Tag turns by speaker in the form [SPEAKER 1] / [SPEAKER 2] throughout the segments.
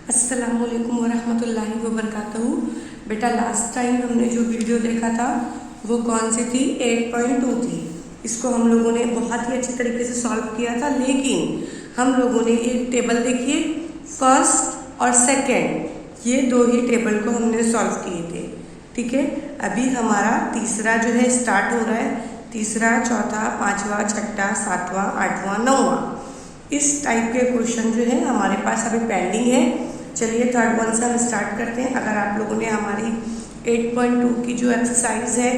[SPEAKER 1] अस्सलामुअलैकुम वरहमतुल्लाहि वबरकातुहू। बेटा लास्ट टाइम हमने जो वीडियो देखा था वो कौन सी थी? 8.2 थी। इसको हम लोगों ने बहुत ही अच्छी तरीके से सॉल्व किया था, लेकिन हम लोगों ने एक टेबल देखिए, फर्स्ट और सेकंड, ये दो ही टेबल को हमने सॉल्व किए थे। ठीक है, अभी हमारा तीसरा जो है स्टार्ट हो रहा है। तीसरा, चौथा, पांचवा, छठा, सातवां, आठवां, नौवां, इस टाइप के क्वेश्चन जो है हमारे पास अभी पेंडिंग है। चलिए थर्ड वन से हम स्टार्ट करते हैं। अगर आप लोगों ने हमारी 8.2 की जो एक्सरसाइज है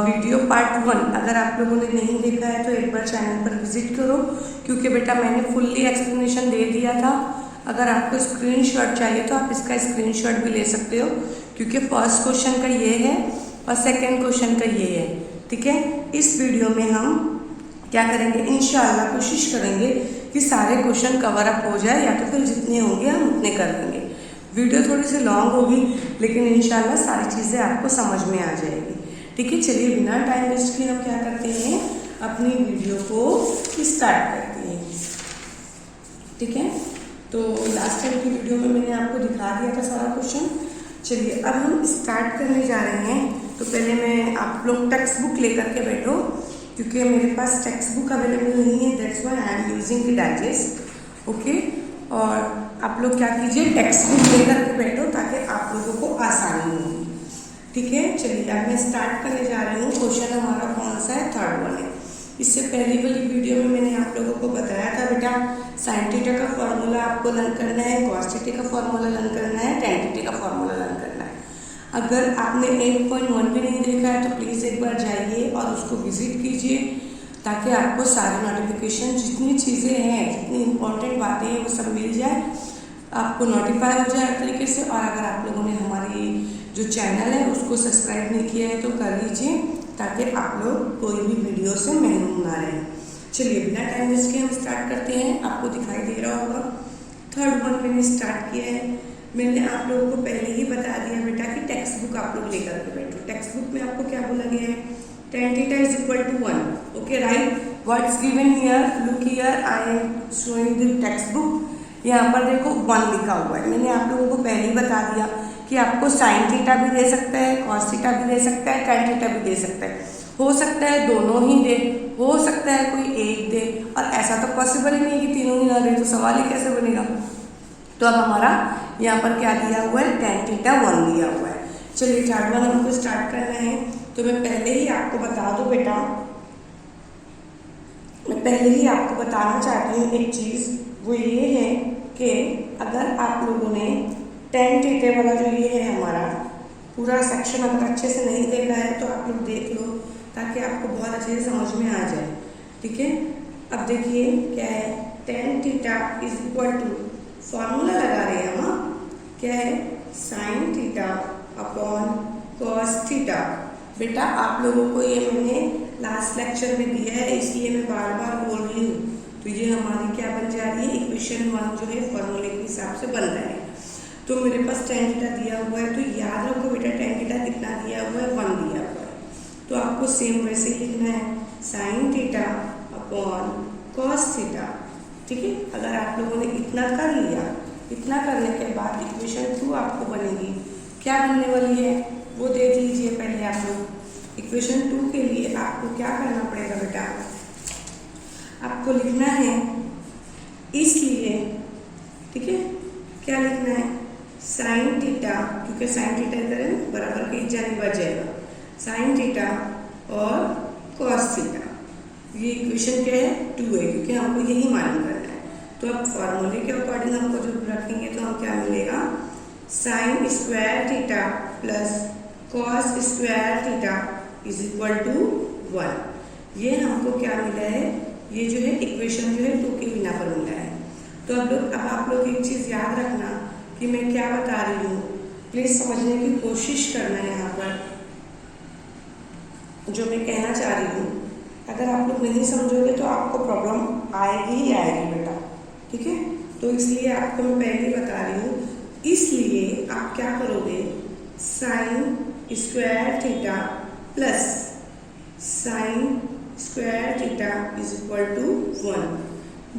[SPEAKER 1] वीडियो पार्ट 1 अगर आप लोगों ने नहीं देखा है तो एक बार चैनल पर विजिट करो, क्योंकि बेटा मैंने फुल्ली एक्सप्लेनेशन दे दिया था। अगर आपको स्क्रीनशॉट चाहिए तो आप इसका स्क्रीनशॉट भी ले सकते हो, क्योंकि फर्स्ट क्वेश्चन का ये है और सेकेंड क्वेश्चन का ये है। ठीक है, इस वीडियो में हम क्या करेंगे, इंशाअल्लाह कोशिश करेंगे कि सारे क्वेश्चन कवर अप हो जाए, या तो फिर जितने होंगे हम उतने कर लेंगे। वीडियो थोड़ी सी लॉन्ग होगी, लेकिन इंशाअल्लाह सारी चीज़ें आपको समझ में आ जाएगी। ठीक है, चलिए बिना टाइम वेस्ट किए हम क्या करते हैं, अपनी वीडियो को स्टार्ट करते हैं। ठीक है, तो लास्ट टाइम की वीडियो में मैंने आपको दिखा दिया था सारा क्वेश्चन। चलिए अब हम स्टार्ट करने जा रहे हैं। तो पहले मैं आप लोग टेक्स्ट बुक लेकर के बैठो, क्योंकि मेरे पास टेक्स्ट बुक अवेलेबल नहीं है, that's why I am using the digest. Okay, और आप लोग क्या कीजिए, टेक्स्ट बुक लेकर के बैठो ताकि आप लोगों को आसानी होगी। ठीक है, चलिए अब मैं स्टार्ट करने जा रही हूँ। क्वेश्चन हमारा कौन सा है? थर्ड वन है। इससे पहली वाली वीडियो में मैंने आप लोगों को बताया था बेटा, साइन थीटा का फॉर्मूला आपको लर्न करना है, कॉस थीटा का फॉर्मूला लर्न करना है, टेन थीटा का फॉर्मूला लर्न करना है। अगर आपने 8.1 भी नहीं देखा है तो प्लीज़ एक बार जाइए और उसको विजिट कीजिए, ताकि आपको सारे नोटिफिकेशन, जितनी चीज़ें हैं, जितनी इंपॉर्टेंट बातें हैं, वो सब मिल जाए, आपको नोटिफाई हो जाए हर तरीके से। और अगर आप लोगों ने हमारी जो चैनल है उसको सब्सक्राइब नहीं किया है तो कर लीजिए, ताकि आप लोग कोई भी वीडियो से महरूम ना रहें। चलिए बिना टाइम वेस्ट के हम स्टार्ट करते हैं। आपको दिखाई दे रहा होगा थर्ड वन मैंने स्टार्ट किया है। मैंने आप लोगों को पहले ही बता दिया बेटा कि टेक्स्ट बुक आप लोग लेकर के बैठो। टेक्स्ट बुक में आपको क्या बोला गया है? tan theta is equal to 1. Okay, right? What's given here? Look here, I am showing the text book. यहाँ पर देखो 1 लिखा हुआ है। मैंने आप लोगों को पहले ही बता दिया कि आपको साइन थीटा भी दे सकता है, कॉस थीटा भी दे सकता है, tan थीटा भी दे सकता है। हो सकता है दोनों ही दे, हो सकता है कोई एक दे, और ऐसा तो पॉसिबल ही नहीं है कि तीनों ही ना दे, तो सवाल ही कैसे बनेगा। तो अब हमारा यहाँ पर क्या दिया हुआ है? tan थीटा 1 दिया हुआ है। चलिए थर्ड वन हमको स्टार्ट करना है। तो मैं पहले ही आपको बता दूं बेटा, मैं पहले ही आपको बताना चाहती हूँ एक चीज़, वो ये है कि अगर आप लोगों ने tan थीटा वाला जो ये है हमारा पूरा सेक्शन अगर अच्छे से नहीं देखा है तो आप लोग देख लो, ताकि आपको बहुत अच्छे से समझ में आ जाए। ठीक है, अब देखिए क्या है, tan theta is equal to, formula लगा रहे हैं हम, क्या है? Sine theta upon cos theta. बेटा आप लोगों को ये मैंने लास्ट लेक्चर में दिया है, इसलिए मैं बार बार बोल रही हूँ। तो ये हमारी क्या बन जा रही है, इक्वेशन 1 जो है फॉर्मूले के हिसाब से बन रहा है। तो मेरे पास tan थीटा दिया हुआ है, तो याद रखो बेटा tan थीटा कितना दिया हुआ है? 1 दिया हुआ है। तो आपको सेम वैसे ही लिखना है, sine theta upon cos theta. ठीक है, अगर आप लोगों ने इतना कर लिया, इतना करने के बाद इक्वेशन 2 आपको बनेगी। क्या बनने वाली है वो देख लीजिए पहले आप लोग। इक्वेशन 2 के लिए आपको क्या करना पड़ेगा बेटा, आपको लिखना है इसलिए, ठीक है, क्या लिखना है? साइन थीटा, क्योंकि साइन थीटा इधर बराबर के जाने बच जाएगा, साइन थीटा और कॉस थीटा। ये इक्वेशन क्या है? 2 है, क्योंकि हमको यही मालूम करना है। तो अब फॉर्मूले के अकॉर्डिंग हमको जब रखेंगे तो हम क्या मिलेगा, sine square theta plus cos square theta is equal to 1। ये हमको क्या मिला है? ये जो है इक्वेशन जो है 2 के बिना पर मिला है। तो अब आप लोग एक चीज़ याद रखना कि मैं क्या बता रही हूँ, प्लीज़ समझने की कोशिश करना है। यहाँ पर जो मैं कहना चाह रही हूँ, अगर आप लोग नहीं समझोगे तो आपको प्रॉब्लम आएगी ही आएगी बेटा। ठीक है, तो इसलिए आपको मैं पहले ही बता रही हूँ। इसलिए आप क्या करोगे, sine square theta plus sine square theta is equal to 1,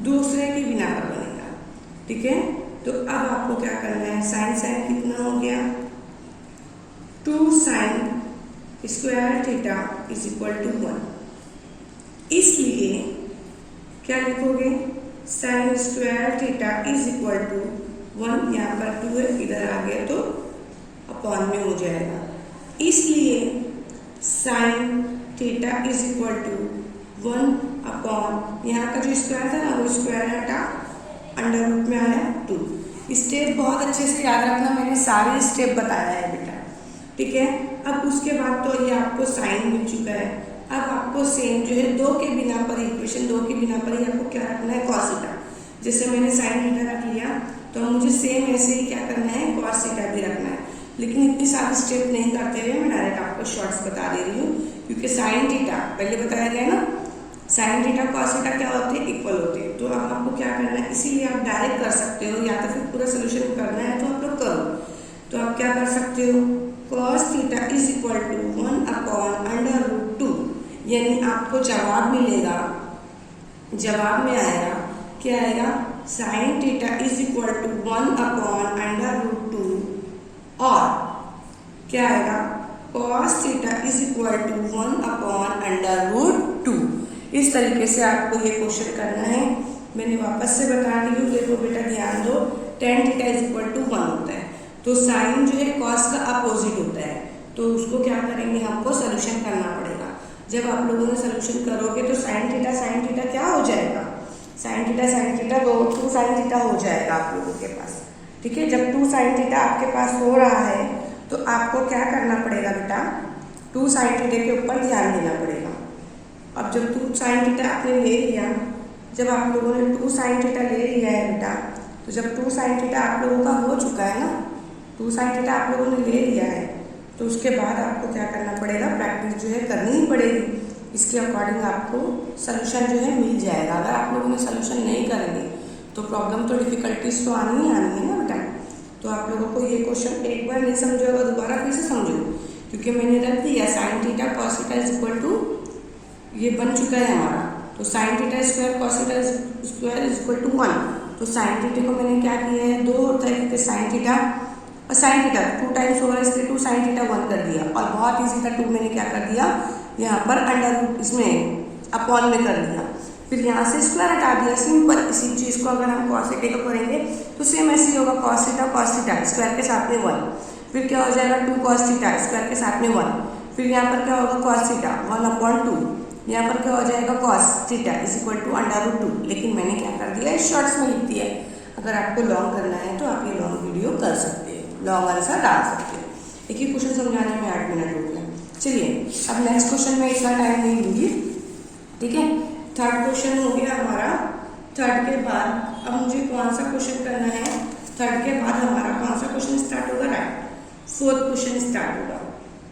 [SPEAKER 1] दूसरे के बिना पर बनेगा। ठीक है, तो अब आपको क्या करना है, साइन साइन कितना हो गया, 2 sine square theta is equal to 1। इसलिए क्या लिखोगे, sine square theta is equal to 1, यहाँ पर 2 है, इधर आ गया तो अपॉन में हो जाएगा। इसलिए sine theta is equal to 1 upon, यहाँ का जो स्क्वायर था ना वो स्क्वायर हटा, अंडर रूट में आया 2। स्टेप बहुत अच्छे से याद रखना, मैंने सारे स्टेप बताया है बेटा, ठीक है। अब उसके बाद तो ये आपको साइन मिल चुका है। अब आपको सेम जो है 2 के बिना पर, इक्वेशन 2 के बिना पर ही आपको क्या रखना है, कॉस थीटा। जैसे मैंने साइन थीटा रख लिया तो मुझे सेम ऐसे ही क्या करना है, कॉस थीटा भी रखना है। लेकिन इतनी सारी स्टेप नहीं करते हुए मैं डायरेक्ट आपको शॉर्ट्स बता दे रही हूँ, क्योंकि साइन थीटा पहले बताया गया ना, साइन थीटा कॉस थीटा क्या होते हैं, इक्वल होते हैं। तो अब आपको क्या करना है, इसीलिए आप डायरेक्ट कर सकते हो, या तो फिर पूरा सोल्यूशन करना है तो आप लोग करो। तो आप क्या कर सकते हो, cos theta is equal to 1 upon under root 2, यानी आपको जवाब मिलेगा, जवाब में आएगा क्या आएगा, sine theta is equal to 1 upon under root 2 और क्या आएगा, cos theta is equal to 1 upon under root 2। इस तरीके से आपको ये क्वेश्चन करना है। मैंने वापस से बता दी हूँ, देखो बेटा ध्यान दो, tan theta is equal to 1 होता है, तो साइन जो है कॉस का अपोजिट होता है, तो उसको क्या करेंगे, हमको सोल्यूशन करना पड़ेगा। जब आप लोगों ने सोल्यूशन करोगे तो साइन थीटा क्या हो जाएगा, साइन थीटा 2 साइन थीटा हो जाएगा आप लोगों के पास, ठीक है। जब 2 साइन थीटा आपके पास हो रहा है तो आपको क्या करना पड़ेगा बेटा, 2 साइन थीटा के ऊपर ध्यान देना पड़ेगा। अब जब 2 साइन थीटा आपने ले लिया, जब आप लोगों ने 2 साइन थीटा ले लिया है बेटा, तो जब 2 साइन थीटा आप लोगों का हो चुका है ना, 2 साइन थीटा आप लोगों ने ले लिया है, तो उसके बाद आपको क्या करना पड़ेगा, प्रैक्टिस जो है करनी ही पड़ेगी। इसके अकॉर्डिंग आपको सोल्यूशन जो है मिल जाएगा। अगर आप लोगों ने सोल्यूशन नहीं करेंगे तो प्रॉब्लम तो डिफिकल्टीज तो आनी ही आनी है ना बेटा। तो आप लोगों को ये क्वेश्चन एक बार नहीं समझोगा, दोबारा फिर से समझो, क्योंकि मैंने रख दिया sine theta cos theta is equal to, ये बन चुका है हमारा, तो sine theta square cos theta square is equal to 1। तो साइन थीटा को मैंने क्या किया है, 2 होता है, क्योंकि साइन थीटा और साइन थीटा 2 टाइम्स होगा, इसलिए 2 साइन थीटा 1 कर दिया, और बहुत ईजी था, 2 मैंने क्या कर दिया, यहाँ पर अंडर रूट इसमें अपॉन में कर दिया, फिर यहाँ से स्क्वायर हटा दिया, सिंपल। इसी चीज़ को अगर हम कॉस थीटा को करेंगे तो सेम ऐसे ही होगा, कॉस थीटा स्क्वायर के साथ में 1, फिर क्या हो जाएगा 2 कॉस थीटा स्क्वायर के साथ में 1, फिर यहाँ पर क्या होगा कॉस थीटा 1/2, यहाँ पर क्या हो जाएगा cos theta is equal to under root 2। लेकिन मैंने क्या कर दिया, शॉर्ट्स में लिख दिया है। अगर आपको लॉन्ग करना है तो आप ये लॉन्ग वीडियो कर सकते हैं, लॉन्ग आंसर डाल सकते हैं। एक ही क्वेश्चन समझाने में 8 मिनट हो गया। चलिए अब नेक्स्ट क्वेश्चन में इतना टाइम नहीं लूँगी, ठीक है। थर्ड क्वेश्चन हो गया हमारा। थर्ड के बाद अब मुझे कौन सा क्वेश्चन करना है, थर्ड के बाद हमारा कौन सा क्वेश्चन स्टार्ट होगा, राइट, फोर्थ क्वेश्चन स्टार्ट होगा।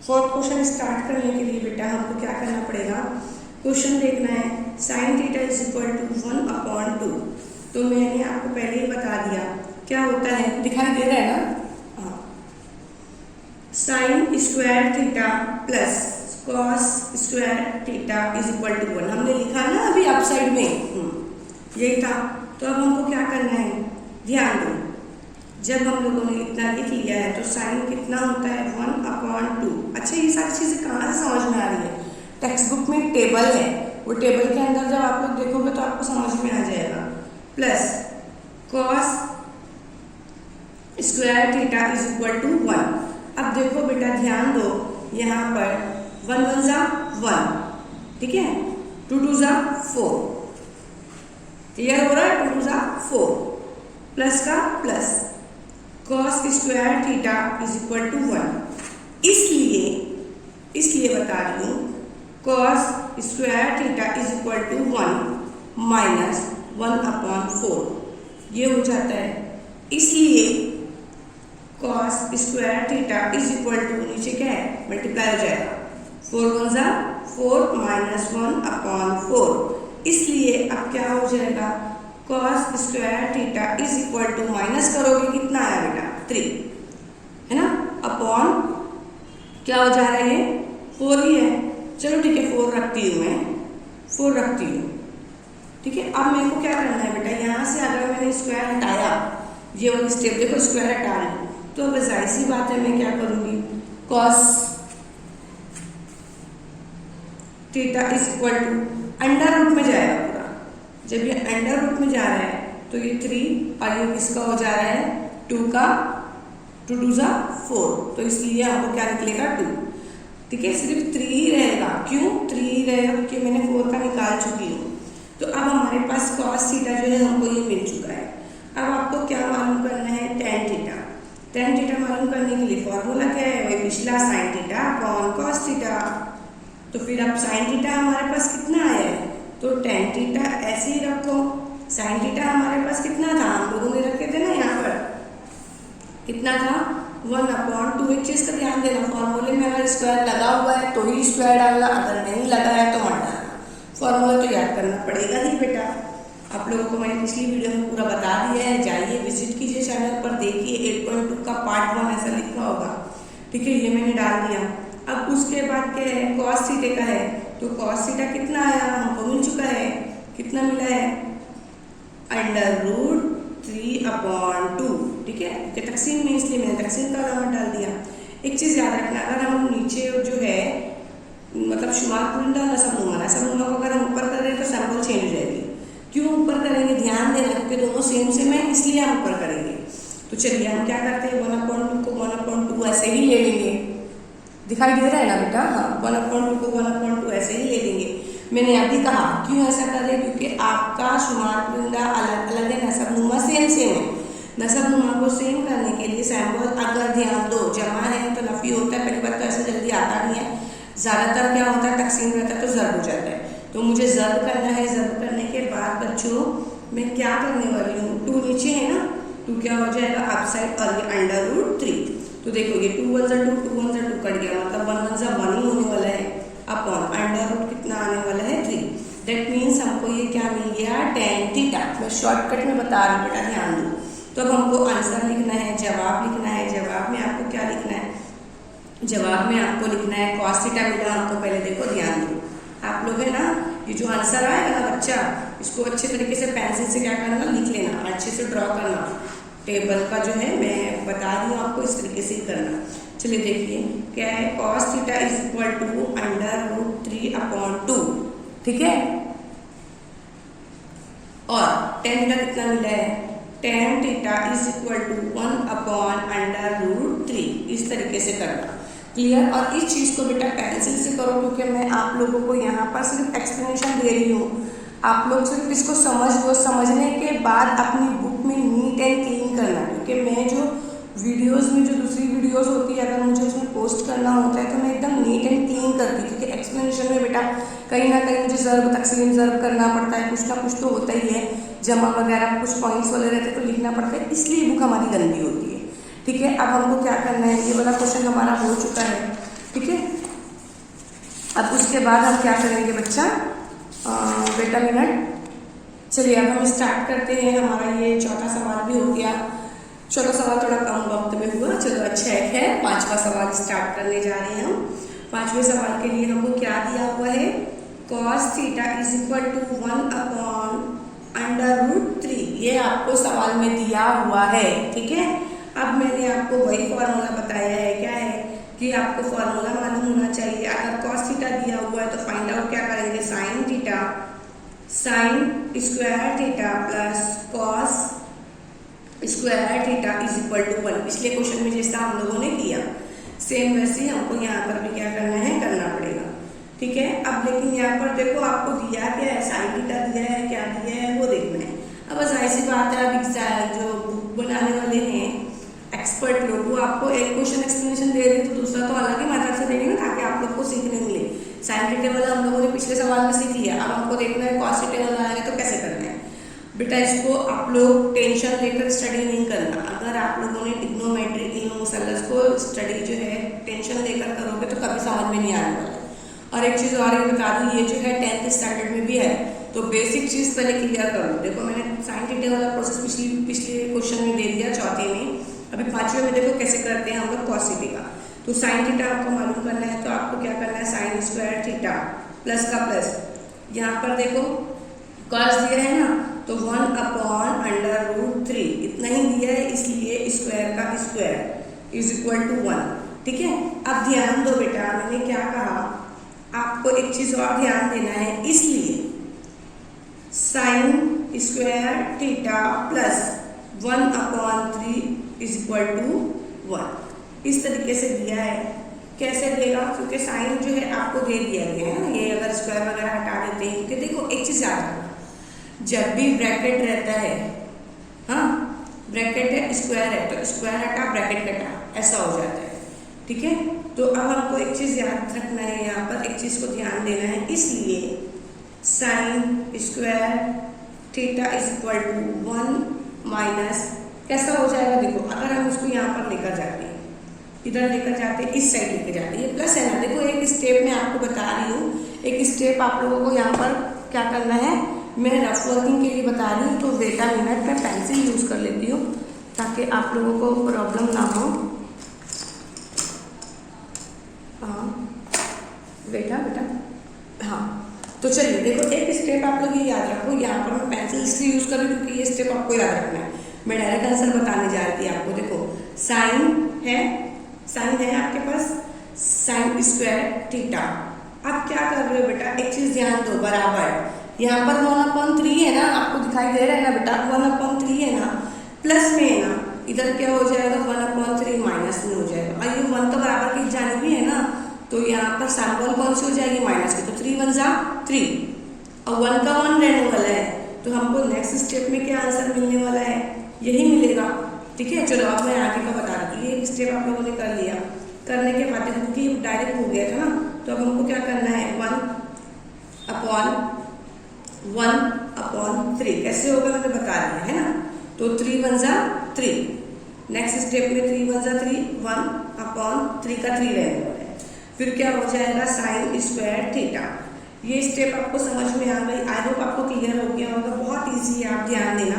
[SPEAKER 1] फोर्थ क्वेश्चन स्टार्ट करने के लिए बेटा हमको क्या करना पड़ेगा, क्वेश्चन देखना है, sine theta is equal to 1/2। तो मैंने आपको पहले ही बता दिया क्या होता है, दिखाई दे रहा है ना, हाँ, sine square theta plus cos square theta is equal to 1 हमने लिखा ना अभी अप साइड में, यही था। तो अब हमको क्या करना है, ध्यान दो, जब हम लोगों ने इतना लिख लिया है तो साइन कितना होता है 1/2। अच्छा ये सारी चीज़ें कहाँ से समझ में आ रही है, टेक्स्ट बुक में टेबल है, वो टेबल के अंदर जब आप लोग देखोगे तो आपको समझ में आ जाएगा, plus cos square theta is equal to 1। अब देखो बेटा ध्यान दो, यहाँ पर 1 1 जा 1, ठीक है, 2 2 जा 4, क्लियर हो रहा है, 2 2 जा 4, प्लस का plus, cos square theta is equal to 1। इसलिए बता रही हूँ cos square theta is equal to 1 minus 1/4 ये हो जाता है। इसलिए cos square theta is equal to, नीचे क्या है मल्टीप्लाई हो जाएगा, 4 1 जा 4 माइनस 1/4। इसलिए अब क्या हो जाएगा, cos square theta is equal to, minus करोगे कितना आया बेटा 3, है ना, अपॉन क्या हो जा रहा है, ये 4 ही है। चलो ठीक है 4 रखती हूँ मैं, 4 रखती हूँ, ठीक है। अब मेरे को क्या करना है बेटा, यहाँ से अगर मैंने स्क्वायर हटाया, ये वाली स्टेप देखो स्क्वायर हटा रही हूँ, तो अब जाहिर सी बात है मैं क्या करूँगी, cos theta is equal to under root में जाएगा पूरा। जब ये अंडर रूट में जा रहा है तो ये 3 और ये किसका हो जा रहा है 2 का, 2 2 जा 4, तो इसलिए हमको क्या निकलेगा 2। ठीक है, सिर्फ 3 ही रहेगा। क्यों 3 ही रहेगा? क्योंकि मैंने 4 का निकाल चुकी हूँ। तो अब हमारे पास कॉस थीटा जो है हमको ये मिल चुका है। अब आपको क्या मालूम करना है, टेन थीटा। टेन थीटा मालूम करने के लिए फॉर्मूला क्या है, वही पिछला sign theta upon cos theta. तो फिर अब साइन थीटा हमारे पास कितना आया है, तो टेन थीटा ऐसे ही रखो। साइन थीटा हमारे पास कितना था, हम लोगों ने रखे थे ना यहाँ पर, कितना था 1/2। एक चीज़ का ध्यान देना, फॉर्मूले में अगर स्क्वायर लगा हुआ है तो ही स्क्वायर डालना, अगर नहीं लगा है तो मत डालना। फॉर्मूला तो याद करना पड़ेगा ही बेटा। आप लोगों को मैंने पिछली वीडियो में पूरा बता दिया है, जाइए विजिट कीजिए चैनल पर, देखिए 8.2 का पार्ट 1 ऐसा लिखा होगा। ठीक है, ये मैंने डाल दिया। अब उसके बाद क्या है, कॉस थीटा का है, तो कॉस थीटा कितना आया हमको मिल चुका है, कितना मिला है √3/2। ठीक है, तकसीम में, इसलिए मैंने तकसीम का अलामत डाल दिया। एक चीज़ याद रखना, अगर हम नीचे जो है मतलब शुमार कुंडा नसबनुमा को अगर हम ऊपर कर रहे हैं तो सैंपल चेंज हो जाएगी। क्यों ऊपर करेंगे, ध्यान देना, क्योंकि दोनों सेम है, इसलिए हम ऊपर करेंगे। तो चलिए हम क्या करते हैं, 1/2 को 1/2 ऐसे ही ले लेंगे। दिखाई दे रहा है ना बेटा, हाँ 1/2 को 1/2 ऐसे ही ले लेंगे। मैंने अभी कहा क्यों ऐसा कर रहे हैं, क्योंकि आपका शुमार कुंडा अलग अलग है, नसबनुमा सेम है। नसबनुमा को सेम करने के लिए सैंपल अगर ध्यान दो जमा है तो नफी होता है, पहली बात तो ऐसा जल्दी आता नहीं है, ज़्यादातर क्या होता है तकसीम रहता है तो ज़र्ब हो जाता है। तो मुझे ज़र्ब करना है, ज़र्ब करने के बाद बच्चों मैं क्या करने वाली हूँ, 2 नीचे है ना, 2 क्या हो जाएगा अपसाइड और ये √3। तो देखो ये 2 1 2 2 1 2 कट गया, मतलब 1 1 1 ही होने वाला है, अपॉन √, कितना आने वाला है 3। दैट मीन्स हमको ये क्या मिल गया, टेन थीटा। मैं शॉर्टकट में बता रही हूँ बेटा, ध्यान दो। तो अब हमको आंसर लिखना है, जवाब लिखना है। जवाब में आपको क्या लिखना है, जवाब में आपको लिखना है कॉस थीटा मिला हमको। पहले देखो ध्यान दो, आप लोग है ना, ये जो आंसर आएगा ना बच्चा, इसको अच्छे तरीके से पेंसिल से क्या करना, लिख लेना, अच्छे से ड्रॉ करना। टेबल का जो है मैं बता रही हूँ आपको, इस तरीके से ही करना। चलिए देखिए क्या है, cos theta is equal to √3/2। ठीक है, और टेन थीटा कितना मिला है, tan theta is equal to 1/√3। इस तरीके से करना, क्लियर। और इस चीज़ को बेटा पेंसिल से करो, क्योंकि मैं आप लोगों को यहाँ पर सिर्फ एक्सप्लेनेशन दे रही हूँ। आप लोग सिर्फ इसको समझ लो, समझने के बाद अपनी बुक में नीट एंड क्लीन करना। क्योंकि मैं जो वीडियोस में जो दूसरी वीडियोस होती है, अगर मुझे उसमें पोस्ट करना होता है तो मैं एकदम नीट एंड क्लीन करती हूँ, क्योंकि एक्सप्लेनेशन में बेटा कहीं ना कहीं मुझे ज़र्ब तकसीम ज़र्ब करना पड़ता है, कुछ ना कुछ तो होता ही है, जमा वगैरह कुछ पॉइंट्स वाले रहते तो लिखना पड़ता है, इसलिए बुक हमारी गंदी होती है। ठीक है, अब हमको क्या करना है, ये वाला क्वेश्चन हमारा हो चुका है। ठीक है, अब उसके बाद हम क्या करेंगे बच्चा, बेटा मिनट, चलिए अब हम स्टार्ट करते हैं। हमारा ये चौथा सवाल भी हो गया। चौथा सवाल थोड़ा कम वक्त में हुआ, चलो अच्छा है। पांचवा सवाल स्टार्ट करने जा रहे हैं हम। पांचवें सवाल के लिए हमको क्या दिया हुआ है, cos theta is equal to 1/√3। ये आपको सवाल में दिया हुआ है। ठीक है, अब मैंने आपको वही फॉर्मूला बताया है, क्या है कि आपको फॉर्मूला मालूम होना चाहिए। अगर कॉस थीटा दिया हुआ है तो फाइंड आउट क्या करेंगे, sine theta, sine square theta plus cos square theta is equal to 1। पिछले क्वेश्चन में जैसा हम लोगों ने किया सेम वैसे ही हमको यहाँ पर भी क्या करना है, करना पड़ेगा। ठीक है, अब लेकिन यहाँ पर देखो आपको दिया क्या है, साइन थीटा दिया है, क्या दिया है वो देखना है। अब जाहिर सी बात है, अब जो बुक बनाने वाले हैं एक्सपर्ट लोग, वो आपको एक क्वेश्चन एक्सप्लेनेशन दे रहे तो दूसरा तो अलग ही मेथड से देंगे ना, ताकि आप लोग को सीखने मिले। साइन थीटा वाला हम लोगों ने पिछले सवाल में सीख लिया, अब हमको देखना है कॉस थीटा वाला आएगा तो कैसे करना है। बेटा इसको आप लोग टेंशन लेकर स्टडी नहीं करना। अगर आप लोगों ने ट्रिग्नोमेट्री इल्म मुसल्लस को स्टडी जो है टेंशन लेकर करोगे तो कभी समझ में नहीं आने वाला। और एक चीज़ और ये बता दूँ, ये जो है 10th स्टैंडर्ड में भी है, तो बेसिक चीज़ पहले क्लियर करो। देखो मैंने साइन थीटा वाला प्रोसेस पिछले क्वेश्चन में दे दिया, चौथे में। अभी पांचवें में देखो कैसे करते हैं हम लोग कॉस थीटा का। तो साइन थीटा आपको मालूम करना है, तो आपको क्या करना है, साइन स्क्वायर थीटा प्लस का प्लस, यहाँ पर देखो कॉस दिया है ना, तो 1/√3 इतना ही दिया है, इसलिए स्क्वायर का स्क्वायर इज इक्वल टू 1। ठीक है, अब ध्यान दो बेटा, मैंने क्या कहा, आपको एक चीज और ध्यान देना है, इसलिए sine square theta plus 1/3 is equal to 1 इस तरीके से दिया है। कैसे देगा, क्योंकि साइन जो है आपको दे दिया गया है ना, ये अगर स्क्वायर वगैरह हटा देते हैं, क्योंकि देखो एक चीज याद रखना, जब भी ब्रैकेट रहता है, हाँ ब्रैकेट है स्क्वायर है, तो स्क्वायर हटा ब्रैकेट कटा, ऐसा हो जाता है। ठीक है, तो अब हमको एक चीज याद रखना है, यहाँ पर एक चीज को ध्यान देना है, इसलिए sine square theta is equal to 1 minus कैसा हो जाएगा, देखो अगर हम उसको यहाँ पर लेकर जाते हैं, इधर लेकर जाते हैं, इस साइड लेकर जाते हैं, ये प्लस है ना, देखो एक स्टेप मैं आपको बता रही हूँ, एक स्टेप आप लोगों को यहाँ पर क्या करना है, मैं रफ वर्किंग के लिए बता रही हूँ, तो बेटा मिनट में पेंसिल यूज कर लेती हूँ ताकि आप लोगों को प्रॉब्लम ना हो। हाँ बेटा हाँ, तो चलिए देखो एक स्टेप आप लोग ये याद रखो, यहाँ पर मैं पेंसिल इसलिए यूज कर रही हूँ क्योंकि ये स्टेप आपको याद रखना है, मैं डायरेक्ट आंसर बताने जा रही थी आपको। देखो साइन है आपके पास, साइन स्क्वायर थीटा, आप क्या कर रहे हो बेटा, एक चीज ध्यान दो, बराबर यहाँ पर 1/3 है ना, आपको दिखाई दे रहा है ना बेटा, 1/3 है ना, प्लस में है ना, इधर क्या हो जाएगा 1/3 माइनस में हो जाएगा, और ये 1 तो बराबर की जानी भी है ना, तो यहाँ पर सैम्पल कौन सी हो जाएगी, माइनस की, तो 3 × 1 = 3 और 1 का 1 रहने वाला है, तो हमको नेक्स्ट स्टेप में क्या आंसर मिलने वाला है, यही मिलेगा। ठीक है, चलो अब मैं आगे का बता रही हूँ, ये स्टेप आप लोगों ने कर लिया, करने के बाद क्योंकि ये डायरेक्ट हो गया था ना, तो अब हमको क्या करना है, 1/1/3 कैसे होगा मैंने बता दिया है ना, तो 3 × 1 = 3, नेक्स्ट स्टेप में 3 × 1 = 3, 1/3 का 3 रहने वाला है, फिर क्या हो जाएगा साइन स्क्वायर थीटा। ये स्टेप आपको समझ में आ गई, आई होप आपको क्लियर हो गया होगा, बहुत ईजी है, आप ध्यान देना।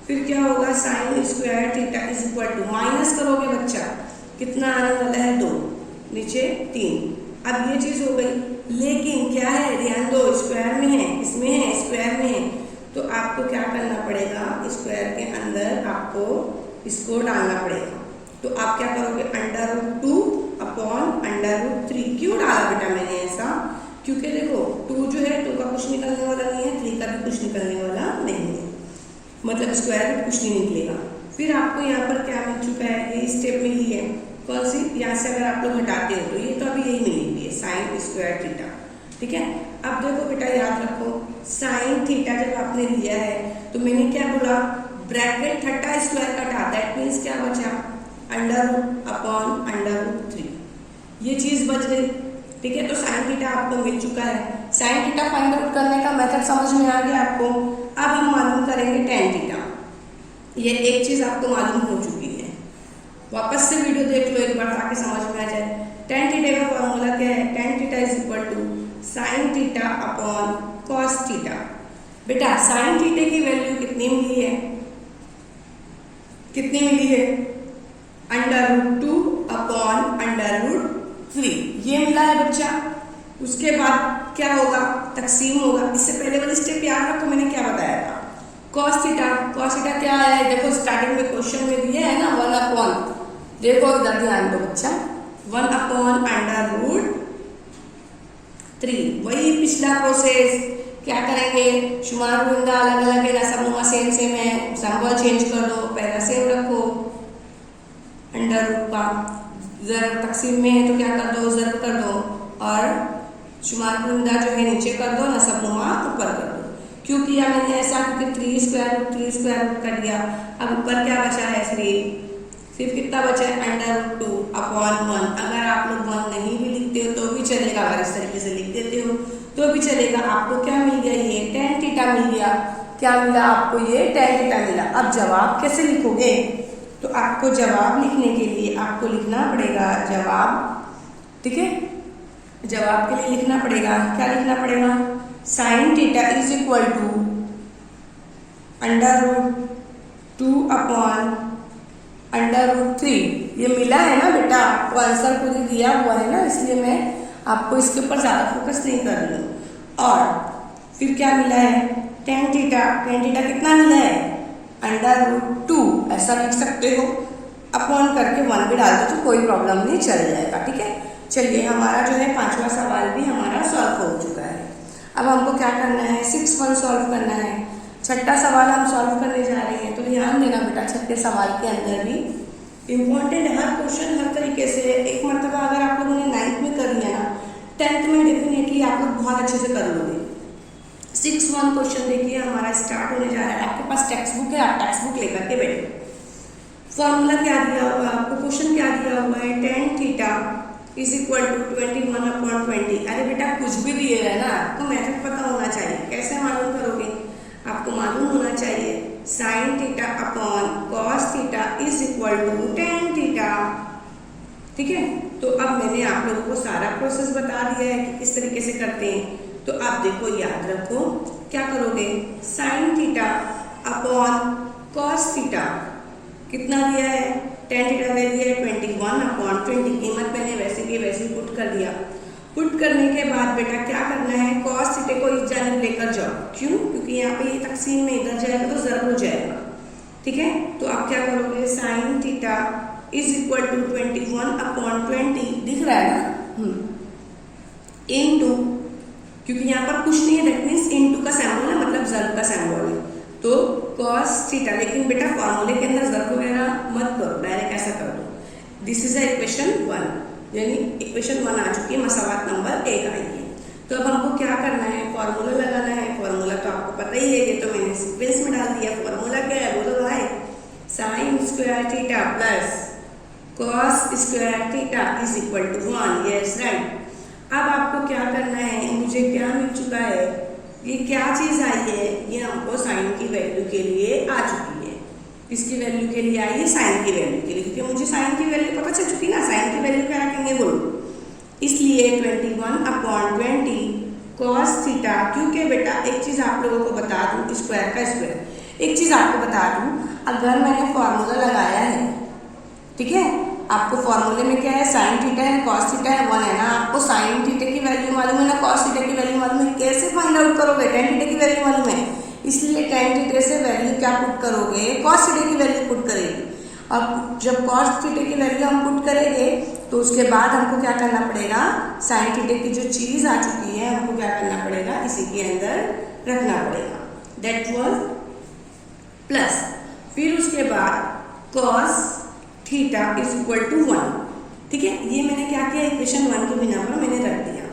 [SPEAKER 1] फिर क्या होगा, sine square theta is equal to, minus करोगे बच्चा, कितना आने वाला है 2, नीचे 3, अब ये चीज हो गई, लेकिन क्या है ध्यान दो, स्क्वायर में है, इसमें है, स्क्वायर में है, तो आपको क्या करना पड़ेगा, स्क्वायर के अंदर आपको इसको डालना पड़ेगा, तो आप क्या करोगे, √2/√3। क्यों डाला बेटा मैंने ऐसा, क्योंकि देखो 2 जो है 2 का कुछ निकलने वाला नहीं है, 3 का भी कुछ निकलने वाला नहीं है, मतलब स्क्वायर में कुछ नहीं निकलेगा। फिर आपको यहाँ पर क्या मिल चुका है, ये स्टेप में ही है, कौन सी, यहाँ से अगर आप लोग हटाते हो तो ये तो अभी यही मिलेगी है, साइन स्क्वायर थीटा। ठीक है, अब देखो बेटा याद रखो, साइन थीटा जब आपने लिया है तो मैंने क्या बोला, ब्रैकेट थीटा स्क्वायर कटा, दैट मीन्स क्या बचा, √/√3, ये चीज बच गई। ठीक है, तो साइन थीटा आपको मिल चुका है, साइन थीटा फाइंड आउट करने का मेथड समझ में आ गया आपको। अब हम मालूम करेंगे टेन थीटा, ये एक चीज आपको मालूम हो चुकी है, वापस से वीडियो देख लो एक बार ताकि समझ में आ जाए। टेन थीटा का फॉर्मूला क्या है, tan theta is equal to sine theta upon cos theta. बेटा साइन थीटा की वैल्यू कितनी मिली है, √2/√3 ये मिला है बच्चा। उसके बाद क्या होगा, तकसीम होगा। इससे पहले वाली स्टेप याद रखो, मैंने क्या बताया था, कॉस थीटा क्या है, देखो स्टार्टिंग में क्वेश्चन में दिया है ना 1/, देखो इधर ध्यान दो बच्चा, 1/√3, वही पिछला प्रोसेस, क्या करेंगे, शुमार बुंदा अलग अलग है ना, समूह सेम है, सिंबल चेंज कर दो, पहला सेम रखो, अंडर का जर तकसीम में है तो क्या कर दो, जर कर दो, और शुमार बुंदा जो है नीचे कर दो ना, समूह ऊपर कर दो। क्यों किया मैंने ऐसा, क्योंकि 3 स्क्वायर रूट कर दिया, अब ऊपर क्या बचा है 3, सिर्फ कितना बचा है √2/1। अगर आप लोग 1 नहीं भी लिखते हो तो भी चलेगा, अगर इस तरीके से लिख देते हो तो भी चलेगा। आपको क्या मिल गया, ये टेन थीटा मिल गया। क्या मिला आपको, ये टेन थीटा मिला। अब जवाब कैसे लिखोगे, तो आपको जवाब लिखने के लिए आपको लिखना पड़ेगा जवाब। ठीक है, जवाब के लिए लिखना पड़ेगा, क्या लिखना पड़ेगा, sine theta is equal to √2/√3। ये मिला है ना बेटा, आपको आंसर खुद ही दिया हुआ है ना, इसलिए मैं आपको इसके ऊपर ज्यादा फोकस नहीं कर रही हूँ। और फिर क्या मिला है, टेन थीटा कितना मिला है √2, ऐसा लिख सकते हो, अपॉन करके 1 भी डाल दो तो कोई प्रॉब्लम नहीं, चल जाएगा। ठीक है, चलिए हमारा जो है 5वां सवाल भी हमारा सॉल्व हो चुका है। अब हमको क्या करना है, 6 सॉल्व करना है। छठा सवाल हम सॉल्व करने जा रहे हैं, तो ध्यान देना बेटा, छठे सवाल के अंदर भी इम्पोर्टेंट हर क्वेश्चन हर तरीके से, एक मरतबा अगर आप लोगों ने 9th में कर लिया ना, 10th में डेफिनेटली आप लोग बहुत अच्छे से कर लोगे। 6 क्वेश्चन देखिए हमारा स्टार्ट होने जा रहा है। आपके पास टेक्स्ट बुक है, आप टेक्स्ट बुक लेकर के बैठे। फॉर्मूला क्या दिया हुआ है आपको, क्वेश्चन क्या दिया हुआ है, tan theta is equal to 21/20। अरे बेटा कुछ भी दिए है ना, आपको मेथड पता होना चाहिए। कैसे मालूम करोगे, आपको मालूम होना चाहिए sin theta upon cos theta is equal to tan theta. ठीक है, तो अब मैंने आप लोगों को सारा प्रोसेस बता दिया है कि किस तरीके से करते हैं। तो आप देखो, याद रखो, क्या करोगे, sin theta upon cos theta कितना दिया है, tan थीटा दे दिया है 21/20। कीमत मैंने वैसे की वैसे पुट कर दिया। पुट करने के बाद बेटा क्या करना है, cos थीटा को इस जानिब लेकर जाओ। क्यों, क्योंकि यहाँ पे ये तकसीम में इधर जाएगा तो ज़रब हो जाएगा। ठीक है, तो आप क्या करोगे, sin theta is equal to 21/20 दिख रहा है ना, इनटू, क्योंकि यहाँ पर कुछ नहीं है, दैट मीन्स इनटू का सिंबल है, मतलब ज़रब का सिंबल है, तो cos थीटा। लेकिन बेटा फॉर्मूले के अंदर ज़रब वगैरह मत करो, डायरेक्ट ऐसा कर दो। दिस इज इक्वेशन 1, यानी इक्वेशन 1 आ चुकी है, मसावात नंबर 1 आई है। तो अब हमको क्या करना है, फॉर्मूला लगाना है। फॉर्मूला तो आपको पता ही है, ये तो मैंने सीक्वेंस में डाल दिया। फॉर्मूला क्या है बोलो भाई, sin square theta plus cos square theta is equal to 1। Yes right. अब आपको क्या करना है, मुझे क्या मिल चुका है, ये क्या चीज़ आई है, ये हमको साइन की वैल्यू के लिए आ चुकी है। इसकी वैल्यू के लिए आई है, साइन की वैल्यू के लिए, क्योंकि मुझे साइन की वैल्यू पता चल चुकी ना। साइन की वैल्यू क्या रखेंगे बोलो, इसलिए 21/20 cos थीटा। क्योंकि बेटा एक चीज़ आप लोगों को बता दूँ, स्क्वायर का स्क्वायर, एक चीज़ आपको बता दूँ, अगर मैंने फॉर्मूला लगाया है, ठीक है, आपको फॉर्मूले में क्या है, साइन थीटा है, cos थीटा है, 1 है ना, आपको साइन थीटा की वैल्यू मालूम है ना, cos थीटा की वैल्यू मालूम है, कैसे फाइंड आउट करोगे, tan थीटा की वैल्यू मालूम है, इसलिए tan थीटा से वैल्यू क्या पुट करोगे, cos थीटा की वैल्यू पुट करेंगे। और जब cos थीटा की वैल्यू हम पुट करेंगे तो उसके बाद हमको क्या करना पड़ेगा, साइन थीटा की जो चीज़ आ चुकी है हमको क्या करना पड़ेगा, इसी के अंदर रखना पड़ेगा। दैट वाज प्लस, फिर उसके बाद cos theta is equal to 1। ठीक है, ये मैंने क्या किया, इक्वेशन 1 के बिना पर मैंने रख दिया।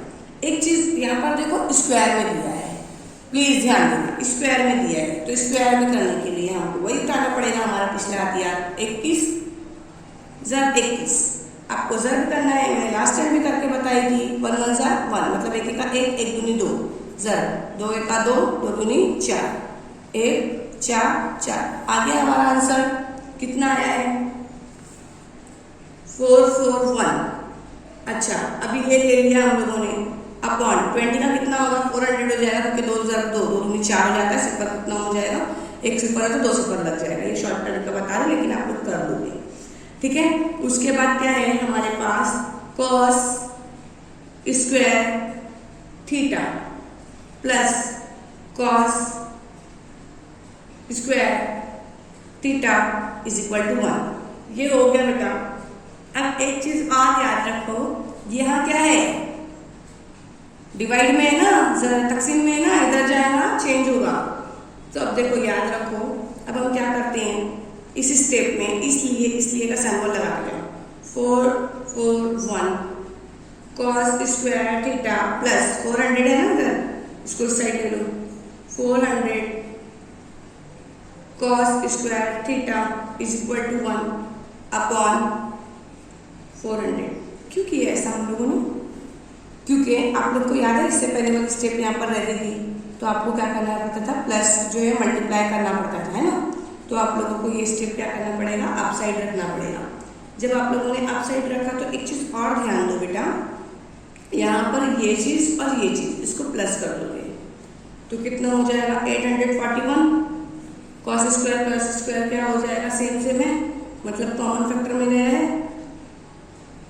[SPEAKER 1] एक चीज़ यहाँ पर देखो, स्क्वायर में दिया है, प्लीज़ ध्यान देना, स्क्वायर में दिया है, तो स्क्वायर में करने के लिए हमको वही उठाना पड़ेगा, हमारा पिछला हथियार 21 ज़रब 21। आपको ज़रब करना है, मैंने लास्ट टाइम भी करके बताई थी, 1 1 ज़ा 1, मतलब 1 का 1, 1 दूनी 2, ज़रब 2 1 का 2, 2 दूनी 4, 1 4 4। आ गया हमारा आंसर, कितना आया है, 441। अच्छा, अभी ये ले लिया हम लोगों ने, अपॉन 20 का कितना होगा, 400 हो जाएगा, क्योंकि 2 ज़रब 2, 2 दूनी 4 हो जाता है, सिफर कितना हो जाएगा, 1 सिफर है तो 2 सिफर लग जाएगा। ये शॉर्ट टर्म का बता रहे, लेकिन आप लोग कर लोगे। ठीक है, उसके बाद क्या है हमारे पास, cos square theta plus cos square theta is equal to 1। ये हो गया बेटा। अब एक चीज और याद रखो, यहाँ क्या है, डिवाइड में है ना, तकसीम में है ना, इधर जाएगा चेंज होगा। तो अब देखो याद रखो, अब हम क्या करते हैं इस स्टेप में, इसलिए का सिंबल लगा दें, 441 cos स्क्वायर थीटा प्लस 400 है ना इधर, इसको इस साइड ले लो, 400 cos square theta is equal to 1 upon 400। क्यों किया ऐसा हम लोगों ने, क्योंकि आप लोग को याद है इससे पहले वाली स्टेप यहाँ पर रहती थी, तो आपको क्या करना पड़ता था, प्लस जो है मल्टीप्लाई करना पड़ता था, है ना। तो आप लोगों को ये स्टेप क्या करना पड़ेगा, अप साइड रखना पड़ेगा। जब आप लोगों ने अप साइड रखा तो एक चीज़ और ध्यान दो बेटा, यहाँ पर ये चीज़ और ये चीज़ इसको प्लस कर दोगे तो कितना हो जाएगा, 841 cos स्क्वायर प्लस स्क्वायर क्या हो जाएगा, सेम सेम है, मतलब कॉमन फैक्टर में गया है,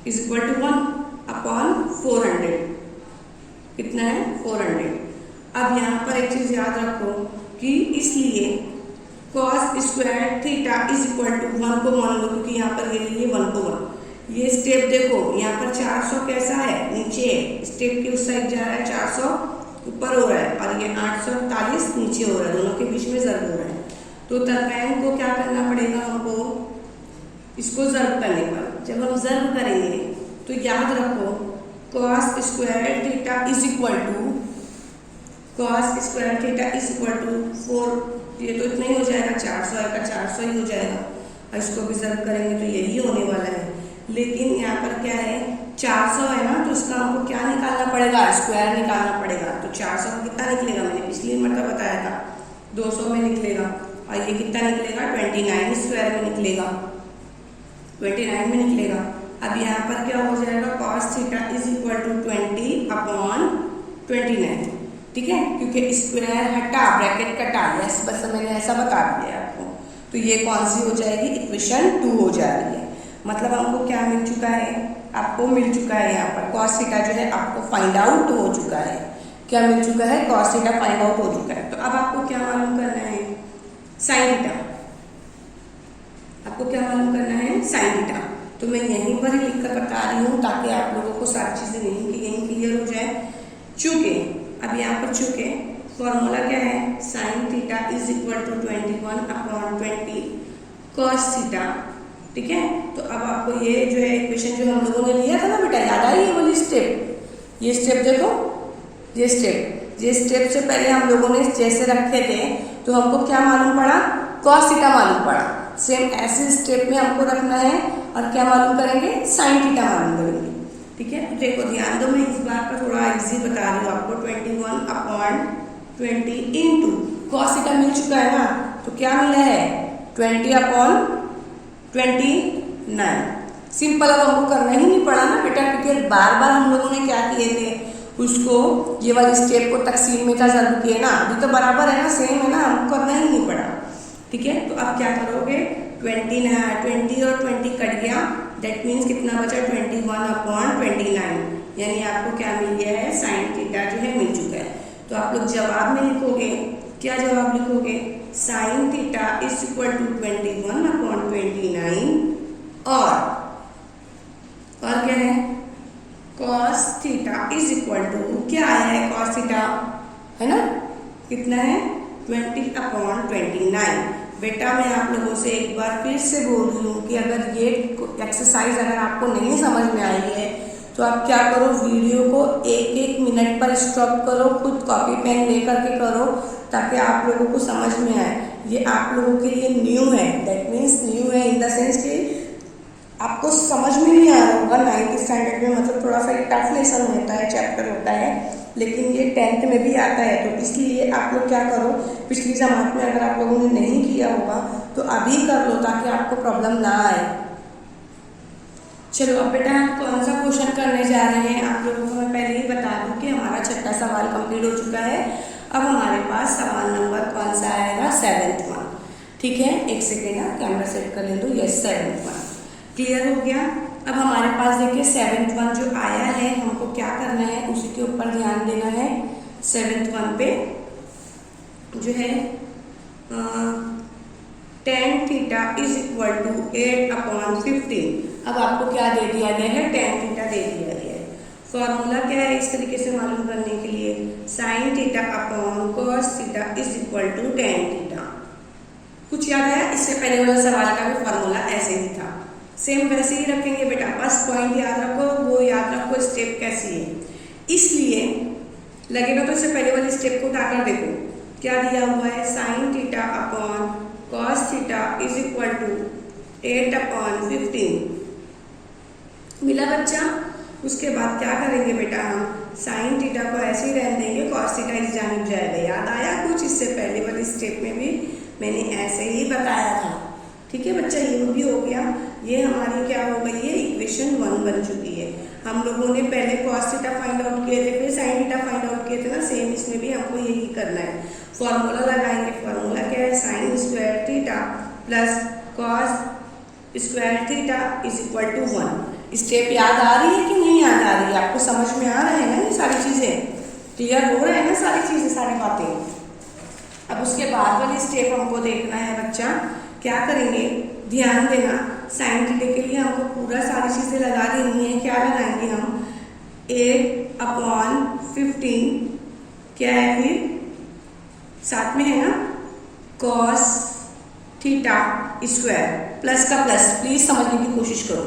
[SPEAKER 1] इज इक्वल टू 1 अपॉन 400। कितना है, 400। अब यहाँ पर एक चीज़ याद रखो कि इसलिए cos square theta is equal to 1 को मान लो, क्योंकि यहाँ पर ये लिए 1 को 1। ये स्टेप देखो, यहाँ पर 400 कैसा है, नीचे है, स्टेप के उस साइड जा रहा है, 400 ऊपर हो रहा है और ये 848 नीचे हो रहा है, दोनों के बीच में ज़र्ब हो रहा है। तो तरपेन को क्या करना पड़ेगा हमको, इसको ज़र्ब करने पर, जब हम ज़र्ब करेंगे तो याद रखो cos square theta is equal to cos square theta is equal to 4, ये तो इतना ही हो जाएगा, 400 का 400 ही हो जाएगा, और इसको भी ज़र्ब करेंगे तो यही होने वाला है। लेकिन यहाँ पर क्या है, 400 है ना, तो इसका हमको क्या निकालना पड़ेगा, स्क्वायर निकालना पड़ेगा। तो 400 का कितना निकलेगा, मैंने पिछली मरतबा बताया था 200 में निकलेगा, और ये कितना निकलेगा 29 स्क्वायर में निकलेगा, 29 में निकलेगा। अब यहाँ पर क्या हो जाएगा, cos theta is equal to 20/29, ठीक है, क्योंकि स्क्वायर हटा ब्रैकेट कटा, यस बस मैंने ऐसा बता दिया आपको। तो ये कौन सी हो जाएगी, इक्वेशन 2 हो जा रही है। मतलब हमको क्या मिल चुका है, आपको मिल चुका है यहाँ पर cos थीटा जो है आपको फाइंड आउट हो चुका है। क्या मिल चुका है, cos थीटा फाइंड आउट हो चुका है। तो अब आपको क्या मालूम करना है, साइन थीटा। आपको क्या मालूम करना है, साइन थीटा। तो मैं यहीं पर ही लिखकर बता रही हूँ ताकि आप लोगों को सारी चीज़ें यहीं क्लियर हो जाए। चूँकि अब यहाँ पर चूँकि फॉर्मूला क्या है, sine theta is equal to 21/20 cos theta, ठीक है। तो अब आपको ये जो है इक्वेशन जो हम लोगों ने लिया था ना बेटा, याद आई ये वाली स्टेप, ये स्टेप देखो, ये स्टेप से पहले हम लोगों ने जैसे रखे थे तो हमको क्या मालूम पड़ा, cos थीटा मालूम पड़ा। सेम ऐसे स्टेप में हमको रखना है और क्या मालूम करेंगे, साइन थीटा मालूम करेंगे, ठीक है। तो देखो ध्यान दो, मैं इस बार का थोड़ा इजी बता रही हूँ आपको। 21/20 इंटू cos थीटा मिल चुका है ना, तो क्या मिला है 20/29। सिंपल, अब हमको करना ही नहीं पड़ा ना बेटा, क्योंकि बार बार हम लोगों ने क्या किए थे, उसको ये वाली स्टेप को तकसीम में का ज़र्ब किए ना, अभी तो बराबर है ना, सेम है ना, हमको करना ही नहीं पड़ा, ठीक है। तो अब क्या करोगे, 20 और 20 कट गया, दैट मीन्स कितना बचा 21/29, यानी आपको क्या मिल गया है, साइन थीटा जो है मिल चुका है। तो आप लोग जवाब में लिखोगे, क्या जवाब लिखोगे, sine theta is equal to 21/29 और क्या है, cos theta is equal to, क्या आया है cos थीटा, है ना, कितना है 20/29। बेटा मैं आप लोगों से एक बार फिर से बोल रही हूँ कि अगर ये एक्सरसाइज अगर आपको नहीं समझ में आई है तो आप क्या करो, वीडियो को 1-1 मिनट पर स्टॉप करो, खुद कॉपी पेन लेकर के करो, ताकि आप लोगों को समझ में आए। ये आप लोगों के लिए न्यू है, दैट मीन्स न्यू है इन द सेंस कि आपको समझ में नहीं आ रहा होगा 9th स्टैंडर्ड में, मतलब थोड़ा सा टफ लेसन होता है, चैप्टर होता है, लेकिन ये 10th में भी आता है। तो इसलिए आप लोग क्या करो, पिछली जमात में अगर आप लोगों ने नहीं किया होगा तो अभी कर लो ताकि आपको प्रॉब्लम ना आए। चलो अब बेटा हम कौन सा क्वेश्चन करने जा रहे हैं, आप लोगों को मैं पहले ही बता दूं कि हमारा 6ठा सवाल कंप्लीट हो चुका है। अब हमारे पास सवाल नंबर कौन सा आएगा, 7th वन, ठीक है। एक सेकेंड आप कैमरा सेट कर ले दो, यस 7th वन क्लियर हो गया। अब हमारे पास देखिए 7th वन जो आया है, हमको क्या करना है, उसी के ऊपर ध्यान देना है। 7th वन पे जो है tan theta is equal to 8/15। अब आपको क्या दे दिया गया है, tan थीटा दे दिया गया है। फॉर्मूला क्या है इस तरीके से मालूम करने के लिए, sine theta upon cos theta is equal to tan theta. कुछ याद आया, इससे पहले वाला सवाल का भी फॉर्मूला ऐसे ही था, सेम वैसे ही रखेंगे बेटा, बस पॉइंट याद रखो, वो याद रखो स्टेप कैसी है। इसलिए लगेगा तो इससे पहले वाली स्टेप को उठाकर देखो, क्या दिया हुआ है, sine theta upon cos theta is equal to 8/15 मिला बच्चा। उसके बाद क्या करेंगे बेटा, हम साइन थीटा को ऐसे ही रहने देंगे, cos थीटा इस जानिब जाएगा। याद आया कुछ, इससे पहले वाली स्टेप में भी मैंने ऐसे ही बताया था, ठीक है बच्चा, ये भी हो गया। ये हमारी क्या हो गई है, इक्वेशन 1 बन चुकी है। हम लोगों ने पहले cos थीटा फाइंड आउट किए थे, फिर साइन थीटा फाइंड आउट किए थे ना, सेम इसमें भी हमको यही करना है। फॉर्मूला लगाएंगे, फॉर्मूला क्या है, sine square theta plus cos square theta is equal to 1। Step याद आ रही है कि नहीं याद आ रही है, आपको समझ में आ रहे हैं ना ये सारी चीज़ें, क्लियर हो रहे हैं ना सारी चीज़ें, सारी बातें। अब उसके बाद वाली स्टेप हमको देखना है बच्चा। क्या करेंगे, ध्यान देना, साइन थीटा के लिए हमको पूरा सारी चीजें लगा देनी है। क्या लगाएंगे हम, 8/15 क्या है फिर साथ में है ना cos थीटा स्क्वायर, प्लस का प्लस, प्लीज समझने की कोशिश करो।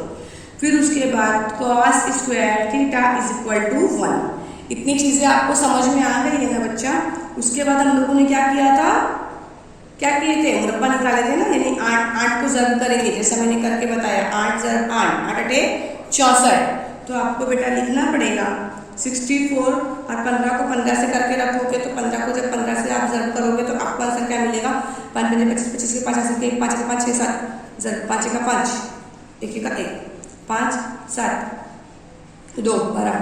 [SPEAKER 1] फिर उसके बाद cos square theta is equal to 1। इतनी चीजें आपको समझ में आ गई है ना बच्चा। उसके बाद हम लोगों ने क्या किया था, क्या किए थे, मुरब्बा निकाले थे ना, यानी 8 को जर्ब करेंगे जैसा मैंने करके बताया। 8 × 8, 8 × 8 = 64। तो आपको बेटा लिखना पड़ेगा 64 और 15 को 15 से करके रखोगे तो 15 को जब 15 से आप जर्ब करोगे तो आपको आंसर क्या मिलेगा, 5 × 25, 25 के 5 ऐसे 1, 5 का 5 6 7, जर्ब 5 का 5, 1 का 1, 5 7 2 12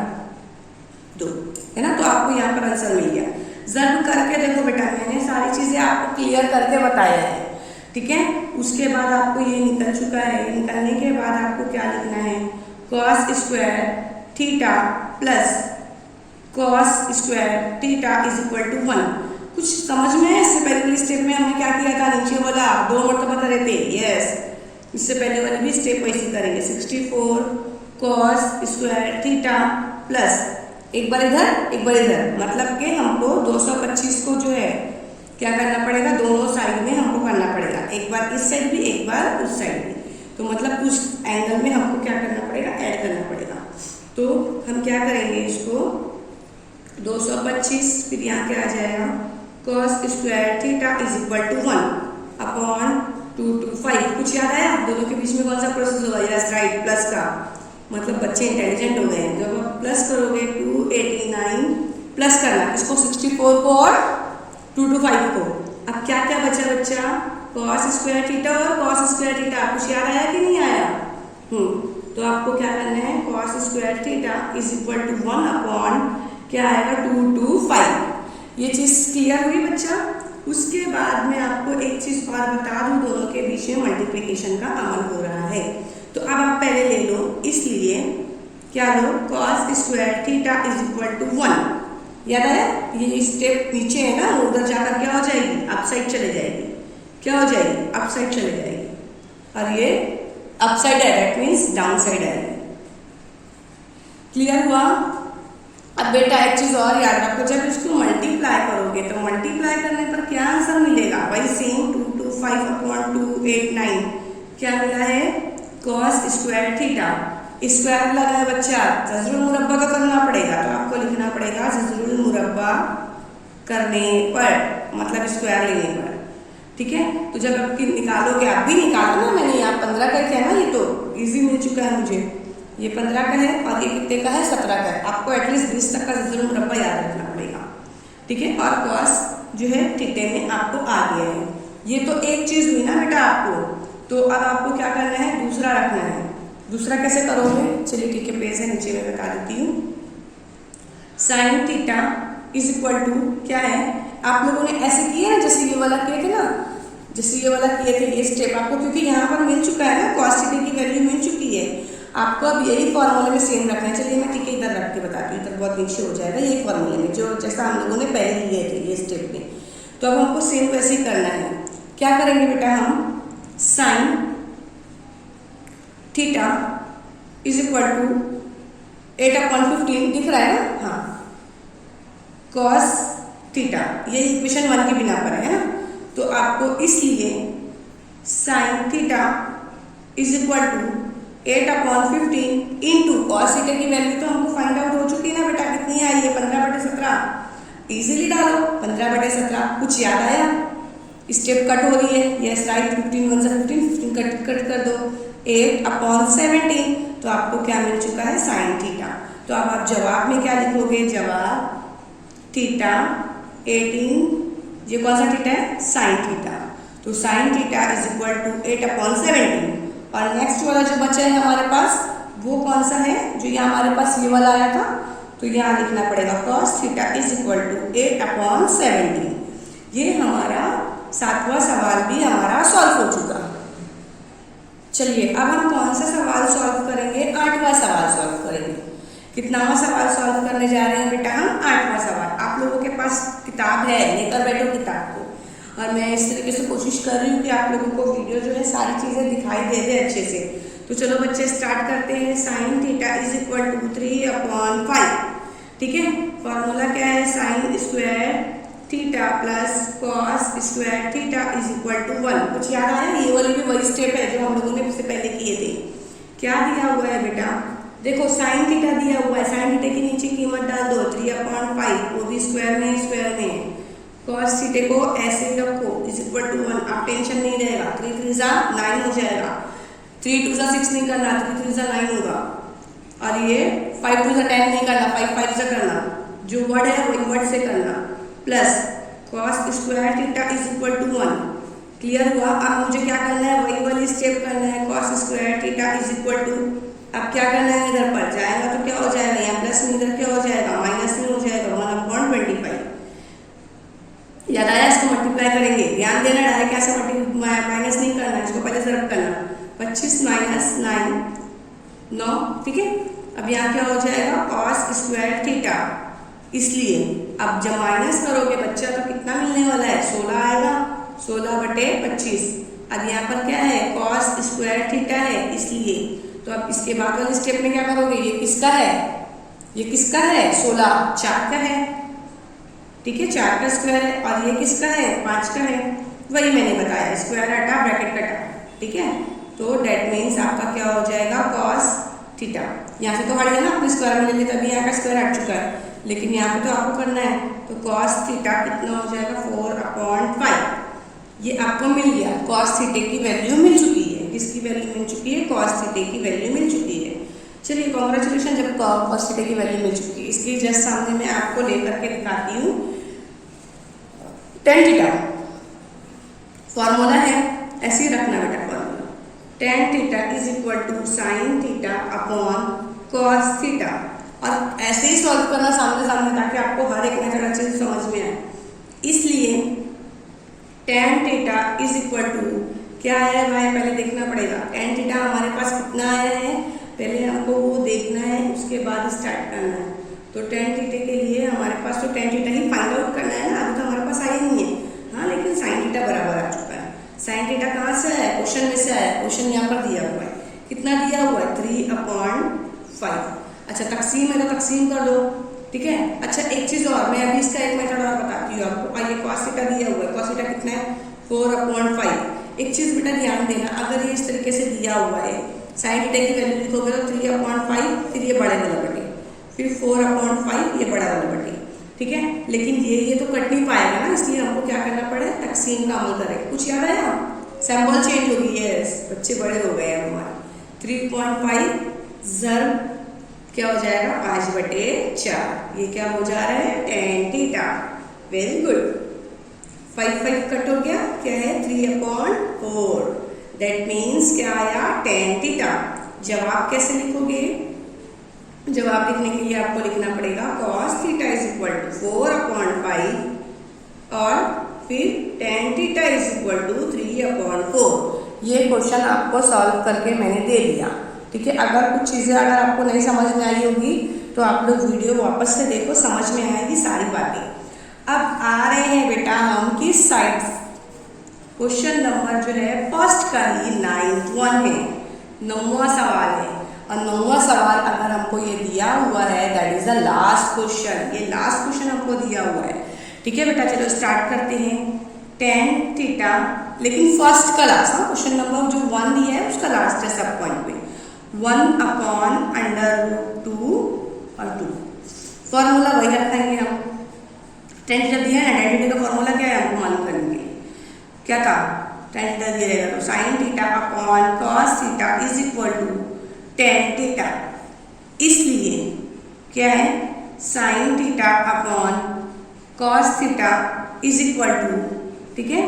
[SPEAKER 1] 2 है ना। तो आपको यहाँ पर आंसर मिल गया। जर्ब करके देखो बेटा, मैंने सारी चीजें आपको क्लियर करके बताया है, ठीक है। उसके बाद आपको ये निकल चुका है। निकलने के बाद आपको क्या लिखना है, cos square theta plus cos square theta is equal to 1। कुछ समझ में है? इससे पहले वाली स्टेप में हमने क्या किया था, नीचे वाला 2 मरतबा करे थे, यस। इससे पहले वाली भी स्टेप वैसे करेंगे। 64 cos स्क्वायर थीटा प्लस एक बार इधर एक बार इधर, मतलब कि हमको 225 को जो है क्या करना पड़ेगा, दोनों साइड में हमको करना पड़ेगा, एक बार इस साइड भी एक बार उस साइड भी। तो मतलब उस एंगल में हमको क्या करना पड़ेगा, ऐड करना पड़ेगा। तो हम क्या करेंगे, इसको 225 फिर यहाँ क्या आ जाएगा, cos square theta is equal to 1/2 कुछ याद आया? दोनों के बीच में कौन सा प्रोसेस होगा, यस राइट, प्लस का। मतलब बच्चे इंटेलिजेंट हो गए हैं। जब आप प्लस करोगे 289 प्लस करना इसको 64 को और 225 को। अब क्या क्या बचा बच्चा, cos स्क्वायर थीटा और cos स्क्वायर थीटा। कुछ याद आया कि नहीं आया? तो आपको क्या करना है, cos square theta is equal to 1 क्या आएगा 225। ये चीज क्लियर हुई बच्चा। उसके बाद में आपको एक चीज और बता दूं, दोनों के बीच में मल्टीप्लिकेशन का अमल हो रहा है। तो अब आप पहले ले लो, इसलिए क्या लो, cos square theta is equal to 1। याद आया? ये स्टेप नीचे है ना, उधर जाकर क्या हो जाएगी, अप साइड चले जाएगी। क्या हो जाएगी, अप साइड चले जाएगी। और ये अप साइड है, दैट मीन्स डाउन साइड आएगी। क्लियर हुआ? अब बेटा एक चीज और याद रखो, जब इसको मल्टीप्लाई करोगे तो मल्टीप्लाई करने पर क्या आंसर मिलेगा, वही सेम 225/289 क्या मिला है, cos स्क्वायर थीटा। स्क्वायर लगा है बच्चा, जजरुल मुरब्बा का करना पड़ेगा, तो आपको लिखना पड़ेगा जजरुल मुरब्बा करने पर, मतलब स्क्वायर लेने पर, ठीक है। तो जब आप निकालोगे, आप भी निकालो ना, मैंने यहाँ 15 करके है ना, ये तो इजी मिल चुका है मुझे। ये 15 का है और ये कितने का है, 17 का है। आपको एटलीस्ट 20 तक का जजरुल मुरब्बा याद रखना पड़ेगा, ठीक है। और cos जो है थीटे में आपको आ गया है। ये तो एक चीज हुई ना बेटा आपको। तो अब आपको क्या करना है, दूसरा रखना है। दूसरा कैसे करोगे, चलिए ठीक है, पेज है नीचे मैं बता देती हूँ। Sine theta is equal to क्या है, आप लोगों ने ऐसे किए ना, जैसे ये वाला किए थे ना, जैसे ये वाला किए थे, ये स्टेप आपको क्योंकि यहाँ पर मिल चुका है ना, cos थीटा की वैल्यू मिल चुकी है। आपको अब यही फॉर्मूले में सेम रखना है। चलिए मैं ठीक है इधर रख के बताती हूँ, इधर बहुत नीचे हो जाएगा। यही फॉर्मूले में जो जैसा हम लोगों ने पहले लिए थे ये स्टेप में, तो अब हमको सेम वैसे ही करना है। क्या करेंगे बेटा, हम sine theta is equal to 8/15 दिख रहा है ना, हाँ, cos थीटा, ये इक्वेशन 1 की बिना पर है ना। तो आपको इसलिए sine theta is equal to 8/15 into cos theta की वैल्यू तो हमको फाइंड आउट हो चुकी है ना बेटा, कितनी आई है, 15/17। इजीली डालो 15/17। कुछ याद आया, स्टेप कट हो रही है, यस राइट, 15 1 15 कट कर दो, 8/17। तो आपको क्या मिल चुका है, साइन थीटा। तो अब आप जवाब में क्या लिखोगे, जवाब थीटा 18, ये कौन सा थीटा है, साइन थीटा। तो sine theta is equal to 8/17। और नेक्स्ट वाला जो बचा है हमारे पास, वो कौन सा है, जो ये हमारे पास ये वाला आया था, तो यहाँ लिखना पड़ेगा cos theta is equal to 8/17। ये हमारा 7वां सवाल भी हमारा सॉल्व हो चुका। चलिए अब हम कौन सा सवाल सॉल्व करेंगे, 8वां सवाल सॉल्व करेंगे। कितनावां सवाल सॉल्व करने जा रहे हैं बेटा, हम 8वां सवाल। आप लोगों के पास किताब है, लेकर बैठो किताब को। और मैं इस तरीके से कोशिश कर रही हूँ कि आप लोगों को वीडियो जो है सारी चीज़ें दिखाई दे दे अच्छे से। तो चलो बच्चे स्टार्ट करते हैं। Sine theta is equal to 3/5। ठीक है, फॉर्मूला क्या है? Sine square theta plus cos square theta is equal to 1। कुछ याद आया? ये वाली भी वही स्टेप है जो हम लोगों ने उससे पहले किए थे। क्या दिया हुआ है बेटा? देखो साइन थीटा दिया हुआ है, साइन थीटा की नीचे कीमत डाल दो 3/5, वो भी स्क्वायर में है। कॉस थीटे को ऐसे रखो इज इक्वल टू 1। आप टेंशन नहीं रहेगा, 3 3 9 हो जाएगा। 3 2 6 नहीं करना, 3 3 9 होगा। और ये 5 2 10 नहीं करना, 5 5 से करना। जो वर्ड है वही वर्ड से करना। Plus cos square theta is equal to 1। Clear हुआ? अब मुझे क्या करना है? वही वाली स्टेप करना है। Cos square theta is equal to, अब क्या करना है? इधर पर जाएगा तो क्या हो जाएगा? यहाँ प्लस में इधर क्या हो जाएगा? माइनस में हो जाएगा 1/25। याद आया? इसको मल्टीप्लाई करेंगे, ध्यान देना, डायरेक्ट कैसे माइनस नहीं करना, इसको पहले ज़रूर करना। 25 माइनस 9। ठीक है, अब यहाँ क्या हो जाएगा? Cos square theta. इसलिए अब जब माइनस करोगे बच्चा तो कितना मिलने वाला है? 16 आएगा। 16/25। अब यहाँ पर क्या है? कॉस स्क्वायर थीटा है, इसलिए तो अब इसके बाद वाले स्टेप में क्या करोगे? ये किसका है? ये किसका है? 16 4 का है। ठीक है, 4 का स्क्वायर है। और ये किसका है? 5 का है। वही मैंने बताया, स्क्वायर हटा ब्रैकेट कटा। ठीक है, तो डेट मीन्स आपका क्या हो जाएगा? Cos theta. यहाँ से तो हट गया ना, आपने स्क्वायर में ले लिया तभी यहाँ का स्क्वायर हट चुका है, लेकिन यहाँ पे तो आपको करना है। तो कॉस थीटा कितना हो जाएगा? 4/5। ये आपको मिल गया। कॉस थीटे की वैल्यू मिल चुकी है। किसकी वैल्यू मिल चुकी है? कॉस थीटे की वैल्यू मिल चुकी है। चलिए कॉन्ग्रेचुलेशन, जब कॉस थीटे की वैल्यू मिल चुकी है। इसके जस्ट सामने मैं आपको लेकर के दिखाती हूँ tan थीटा। फॉर्मूला है, ऐसे ही रखना बेटा formula. tan theta is equal to sine theta upon cos theta. और ऐसे ही सॉल्व करना सामने सामने, ताकि आपको हर एक मेथड अच्छे से समझ में आए। इसलिए tan theta is equal to क्या आया है भाई? पहले देखना पड़ेगा tan थीटा हमारे पास कितना आया है, पहले हमको वो देखना है, उसके बाद स्टार्ट करना है। तो tan थीटे के लिए हमारे पास तो tan थीटा ही फाइंड आउट करना है ना। अभी तो हमारे पास आया नहीं है, हाँ, लेकिन साइन थीटा बराबर आ चुका है। साइन थीटा कहाँ से आया? क्वेश्चन में से आया। क्वेश्चन यहाँ पर दिया हुआ है, कितना दिया हुआ है? 3/5। अच्छा, तकसीम है तो तकसीम कर दो। ठीक है, अच्छा एक चीज़ और, मैं अभी इसका एक मेथड और बताती हूँ आपको। आइए, कॉस थीटा दिया हुआ है, कॉस थीटा कितना है? 4/5। एक चीज़ बेटा ध्यान देना, अगर ये इस तरीके से दिया हुआ है, साइन थीटा की वैल्यू लिखोगे तो 3/5, फिर ये बड़े वाला बटे, फिर 4/5 ये बड़ा वाला बटे। ठीक है, लेकिन ये तो कट नहीं पाएगा ना, इसलिए हमको क्या करना पड़े? तकसीम का अमल करें। कुछ याद आया? सिंबल चेंज हो गई है, बच्चे बड़े हो गए हैं हमारे। 3.5 ज़र क्या हो जाएगा? 5/4। ये क्या हो जा रहा है? tan theta. Very good. 5 5 cut हो गया, क्या है? 3/4। दैट मीन्स क्या आया? tan theta. जवाब कैसे लिखोगे? जवाब लिखने के लिए आपको लिखना पड़ेगा cos theta is equal to 4/5 और फिर tan theta is equal to 3/4। ये क्वेश्चन आपको सॉल्व करके मैंने दे दिया। ठीक है, अगर कुछ चीज़ें अगर आपको नहीं समझ में आई होगी तो आप लोग वीडियो वापस से देखो, समझ में आएगी सारी बातें। अब आ रहे हैं बेटा हम किस साइड? क्वेश्चन नंबर जो है फर्स्ट का ही 9th वन है, 9वां सवाल है। और 9वां सवाल अगर हमको ये दिया हुआ है, that is the last question. ये लास्ट क्वेश्चन हमको दिया हुआ है। ठीक है बेटा, चलो स्टार्ट करते हैं। tan थीटा, लेकिन फर्स्ट का लास्ट, हाँ, क्वेश्चन नंबर जो 1 दिया है उसका लास्ट है सब पॉइंट पे। 1/√2 और 2। फॉर्मूला वही रखेंगे हम। tan थीटा दिया है ना, tan थीटा का फॉर्मूला क्या है हमको मालूम करेंगे। क्या था? tan थीटा दिया रहेगा तो sine theta upon cos theta is equal to tan theta. इसलिए क्या है? Sine theta upon cos theta is equal to, ठीक है,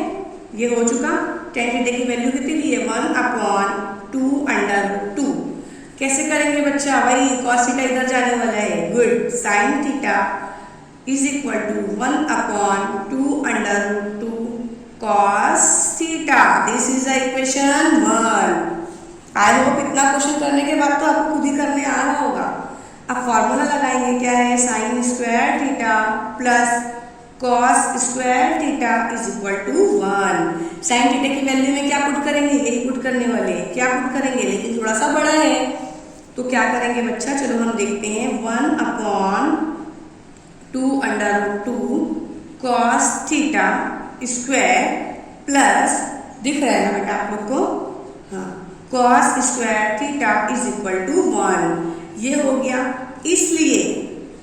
[SPEAKER 1] ये हो चुका। tan थीटा की वैल्यू कितनी दी है? 1/2√2। कैसे करेंगे बच्चा? वही कॉस थीटा इधर जाने वाला है। Good. Sine theta is equal to 1/2√2 cos theta. This is equation 1। I hope इतना क्वेश्चन करने के बाद तो आपको खुद ही करने आ रहा होगा। अब फॉर्मूला लगाएंगे, क्या है? Sine square theta plus cos square theta is equal to 1। Sine theta की वैल्यू में क्या पुट करेंगे, यही पुट करने वाले हैं, क्या पुट करेंगे, लेकिन थोड़ा सा बड़ा है तो क्या करेंगे बच्चा, चलो हम देखते हैं 1/2 cos थीटा स्क्वायर प्लस, दिख रहा है ना बेटा आप लोग को, हाँ, cos square theta is equal to 1। ये हो गया। इसलिए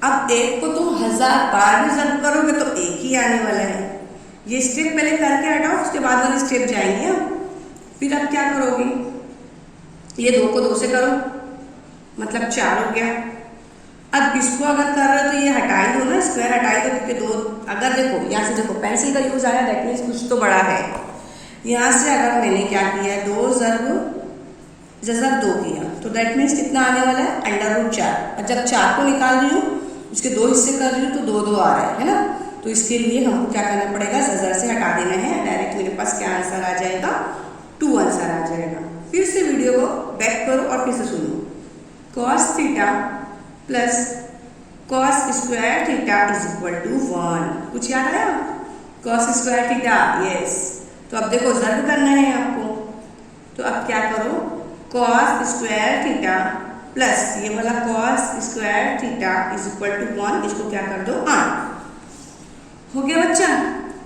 [SPEAKER 1] अब एक को तुम 1000 बार भी जब करोगे तो एक ही आने वाला है। ये स्टेप पहले करके हटाओ, उसके बाद वाले स्टेप जाएंगे अब। फिर अब क्या करोगे, ये 2 को 2 से करो, मतलब 4 हो गया। अब इसको अगर कर रहे हो तो ये हटा ही दो ना, स्क्वायर हटा ही दो, क्योंकि 2 अगर देखो यहाँ से देखो पेंसिल का यूज आया, दैट मीन्स कुछ तो बड़ा है। यहाँ से अगर मैंने क्या किया, 2 ज़रब 2 किया तो दैट मीन्स कितना आने वाला है, √4। और जब 4 को निकाल रही हूँ, उसके 2 हिस्से कर रही हूँ तो 2 आ रहा है ना। तो इसके लिए हमको क्या करना पड़ेगा, ज़र से हटा देना है। डायरेक्ट मेरे पास क्या आंसर आ जाएगा, 2 आंसर आ जाएगा। फिर से वीडियो को बैक करो और फिर से सुनो। cos theta plus cos square theta is equal to 1। कुछ याद आया, cos स्क्वायर थीटा, यस। तो अब देखो ज़र्ब करना है आपको, तो अब क्या करो, cos स्क्वायर थीटा प्लस ये वाला cos square theta is equal to 1, इसको क्या कर दो 8। हो गया बच्चा।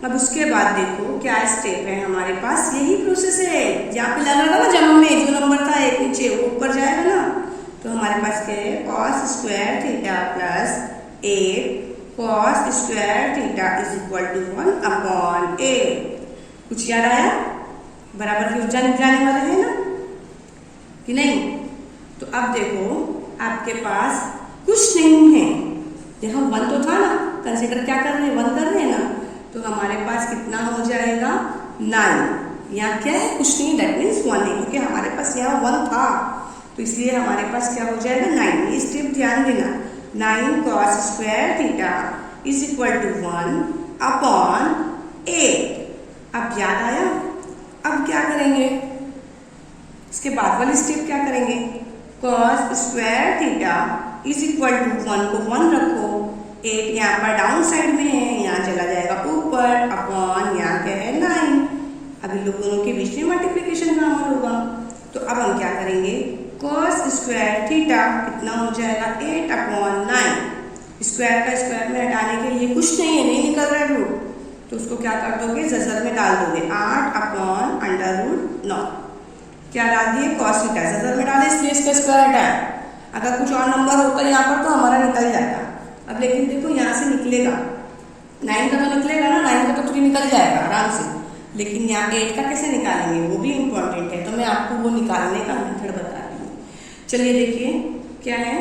[SPEAKER 1] अब उसके बाद देखो क्या स्टेप है हमारे पास, यही प्रोसेस है। यहाँ पे लगा था ना जब में जो नंबर था एक नीचे, वो ऊपर जाएगा ना। तो हमारे पास क्या है, cos square theta plus 8 cos square theta is equal to 1/8। कुछ याद आया, बराबर के जाने वाले हैं ना कि नहीं। तो अब देखो आपके पास कुछ नहीं है, यहाँ 1 तो था ना, कंसीडर क्या कर रहे हैं, 1 कर रहे हैं ना। तो हमारे पास कितना हो जाएगा, 9। यहाँ क्या है, कुछ नहीं, दैट मीन्स 1 है, क्योंकि हमारे पास यहाँ 1 था तो इसलिए हमारे पास क्या हो जाएगा, 9। ये स्टेप ध्यान देना, 9 cos square theta is equal to 1/8। अब याद आया, अब क्या करेंगे, इसके बाद वाली स्टेप क्या करेंगे, cos square theta is equal to 1 को 1 रखो, 8 यहाँ पर डाउन साइड में है, यहाँ चला जाएगा ऊपर, अपॉन यहाँ क्या है 9। अब इन दोनों के बीच में मल्टीप्लिकेशन का अमल होगा। तो अब हम क्या करेंगे, cos स्क्वायर थीटा कितना हो जाएगा, 8/9। स्क्वायर का स्क्वायर में हटाने के लिए कुछ नहीं है, नहीं निकल रहा है रूट, तो उसको क्या कर दोगे, ज़र में डाल दोगे, 8/√9। क्या डाल दिए, cos थीटा, ज़र में डाले इसलिए इसका स्क्वायर हटाया। अगर कुछ और नंबर होता यहाँ पर तो हमारा निकल जाता। अब लेकिन देखो यहाँ से निकलेगा, 9 का तो निकलेगा ना, 9 का तो 3 निकल जाएगा आराम से, लेकिन यहाँ 8 का कैसे निकालेंगे, वो भी इम्पोर्टेंट है। तो मैं आपको वो निकालने का मेथड बता रही हूँ। चलिए देखिए क्या है,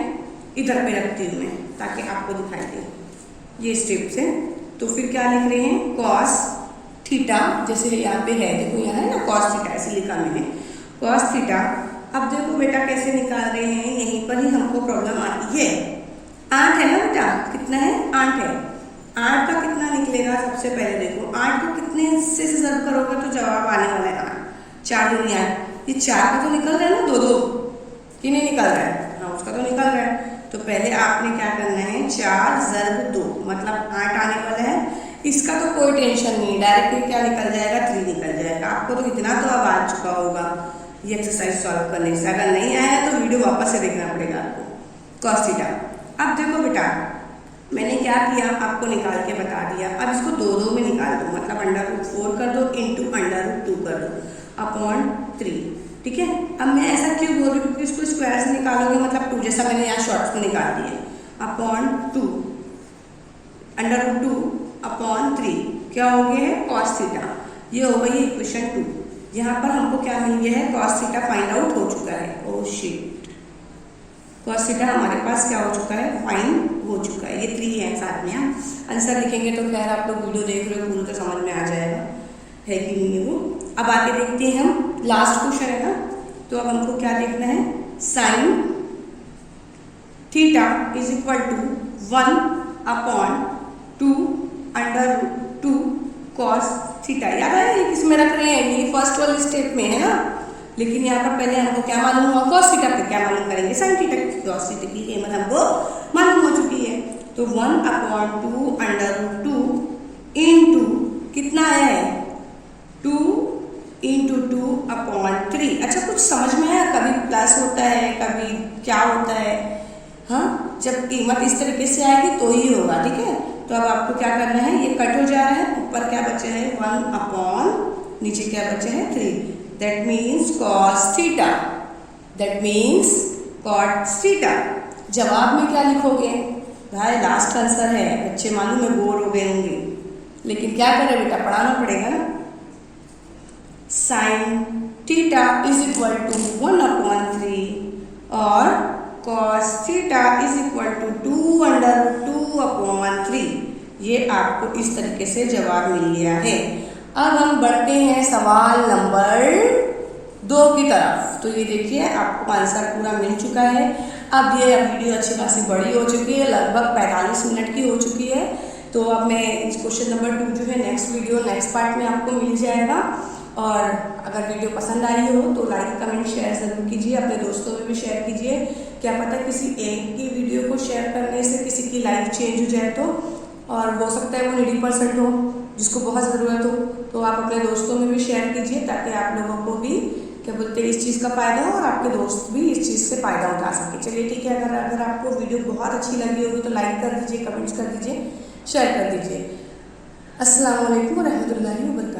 [SPEAKER 1] इधर पे रखती हूँ मैं ताकि आपको दिखाई दे ये स्टेप से। तो फिर क्या लिख रहे हैं, cos थीटा, जैसे यहाँ पे है, देखो यहाँ है ना cos थीटा, ऐसे लिखा मैंने cos थीटा। अब देखो बेटा कैसे निकाल रहे हैं, यहीं पर ही हमको प्रॉब्लम आती है। 8 है ना बेटा, कितना है, 8 है। 8 का कितना निकलेगा, सबसे पहले देखो 8 को कितने हिस्से से ज़र्ब करोगे तो जवाब आने वाला है 8। 4 दूनी 8, ये 4 का तो निकल रहा है ना, 2 कि नहीं निकल रहा है, हाँ उसका तो निकल रहा है। तो पहले आपने क्या करना है, 4 + 2 मतलब 8 आने वाला है। इसका तो कोई टेंशन नहीं, डायरेक्टली क्या निकल जाएगा, 3 निकल जाएगा। आपको तो इतना तो अब आ चुका होगा ये एक्सरसाइज सॉल्व करने से। अगर नहीं आया तो वीडियो वापस से देखना पड़ेगा आपको। cos थीटा, अब देखो बेटा मैंने क्या किया, आपको निकाल के बता दिया। अब इसको 2 में निकाल दो, मतलब √4 कर दो इंटू √2 कर दो अपॉन 3। ठीक है, अब मैं ऐसा क्यों बोल रही हूँ, क्योंकि इसको स्क्वायर से निकालोगे मतलब 2, जैसा मैंने यहाँ शॉर्ट्स में निकाल दिए, अपॉन 2 √2 अपॉन 3 क्या हो गया है, cos थीटा। ये हो गई इक्वेशन 2। यहाँ पर हमको क्या मिल गया है, cos थीटा फाइंड आउट हो चुका है। ओह शिट, cos थीटा हमारे पास क्या हो चुका है, फाइंड हो चुका है। ये 3 है साथ में। आंसर लिखेंगे तो खैर आप लोग वीडियो देख रहे हो पूरा तो समझ में आ जाएगा है कि नहीं है वो। अब आगे देखते हैं हम, लास्ट क्वेश्चन है ना। तो अब हमको क्या देखना है, sin theta is equal to 1/2 √2 cos theta. याद आया ये किस में रख रहे हैं, ये फर्स्ट वाले स्टेप में है ना, लेकिन यहाँ पर पहले हमको क्या मालूम हुआ, cos थीटा पे क्या मालूम करेंगे, sin थीटा की। cos थीटा की कीमत हमको मालूम हो चुकी है। तो 1/2 √2 इंटू कितना है 2 इंटू 2/3। अच्छा कुछ समझ में आया? कभी प्लस होता है कभी क्या होता है, हाँ जब कीमत इस तरीके से आएगी तो ही होगा, ठीक है। तो अब आपको क्या करना है, ये कट हो जा रहा है, ऊपर क्या बचे है 1 नीचे क्या बचे है 3, that means cos theta, that means cot theta. जवाब में क्या लिखोगे भाई, लास्ट आंसर है, बच्चे मालूम है बोर हो गए होंगे, लेकिन क्या करें बेटा, पढ़ाना पड़ेगा ना। Sine theta is equal to 1/3 और cos theta is equal to 2√2/3। ये आपको इस तरीके से जवाब मिल गया है। अब हम बढ़ते हैं सवाल नंबर 2 की तरफ। तो ये देखिए आपको आंसर पूरा मिल चुका है। अब ये वीडियो अच्छी खासी बड़ी हो चुकी है, लगभग 45 मिनट की हो चुकी है। तो अब मैं इस क्वेश्चन नंबर 2 जो है नेक्स्ट पार्ट में आपको मिल जाएगा। और अगर वीडियो पसंद आई हो तो लाइक कमेंट शेयर ज़रूर कीजिए, अपने दोस्तों में भी शेयर कीजिए। क्या पता किसी एक की वीडियो को शेयर करने से किसी की लाइफ चेंज हो जाए तो, और हो सकता है वो नीडी पर्सन हो जिसको बहुत ज़रूरत हो, तो आप अपने दोस्तों में भी शेयर कीजिए ताकि आप लोगों को भी क्या बोलते हैं इस चीज़ का फ़ायदा हो और आपके दोस्त भी इस चीज़ से फ़ायदा उठा सके। चलिए ठीक है, अगर आपको वीडियो बहुत अच्छी लगी होगी तो लाइक कर दीजिए, कमेंट्स कर दीजिए, शेयर कर दीजिए। अस्सलाम वालेकुम रहमतुल्लाहि व बरकातहू।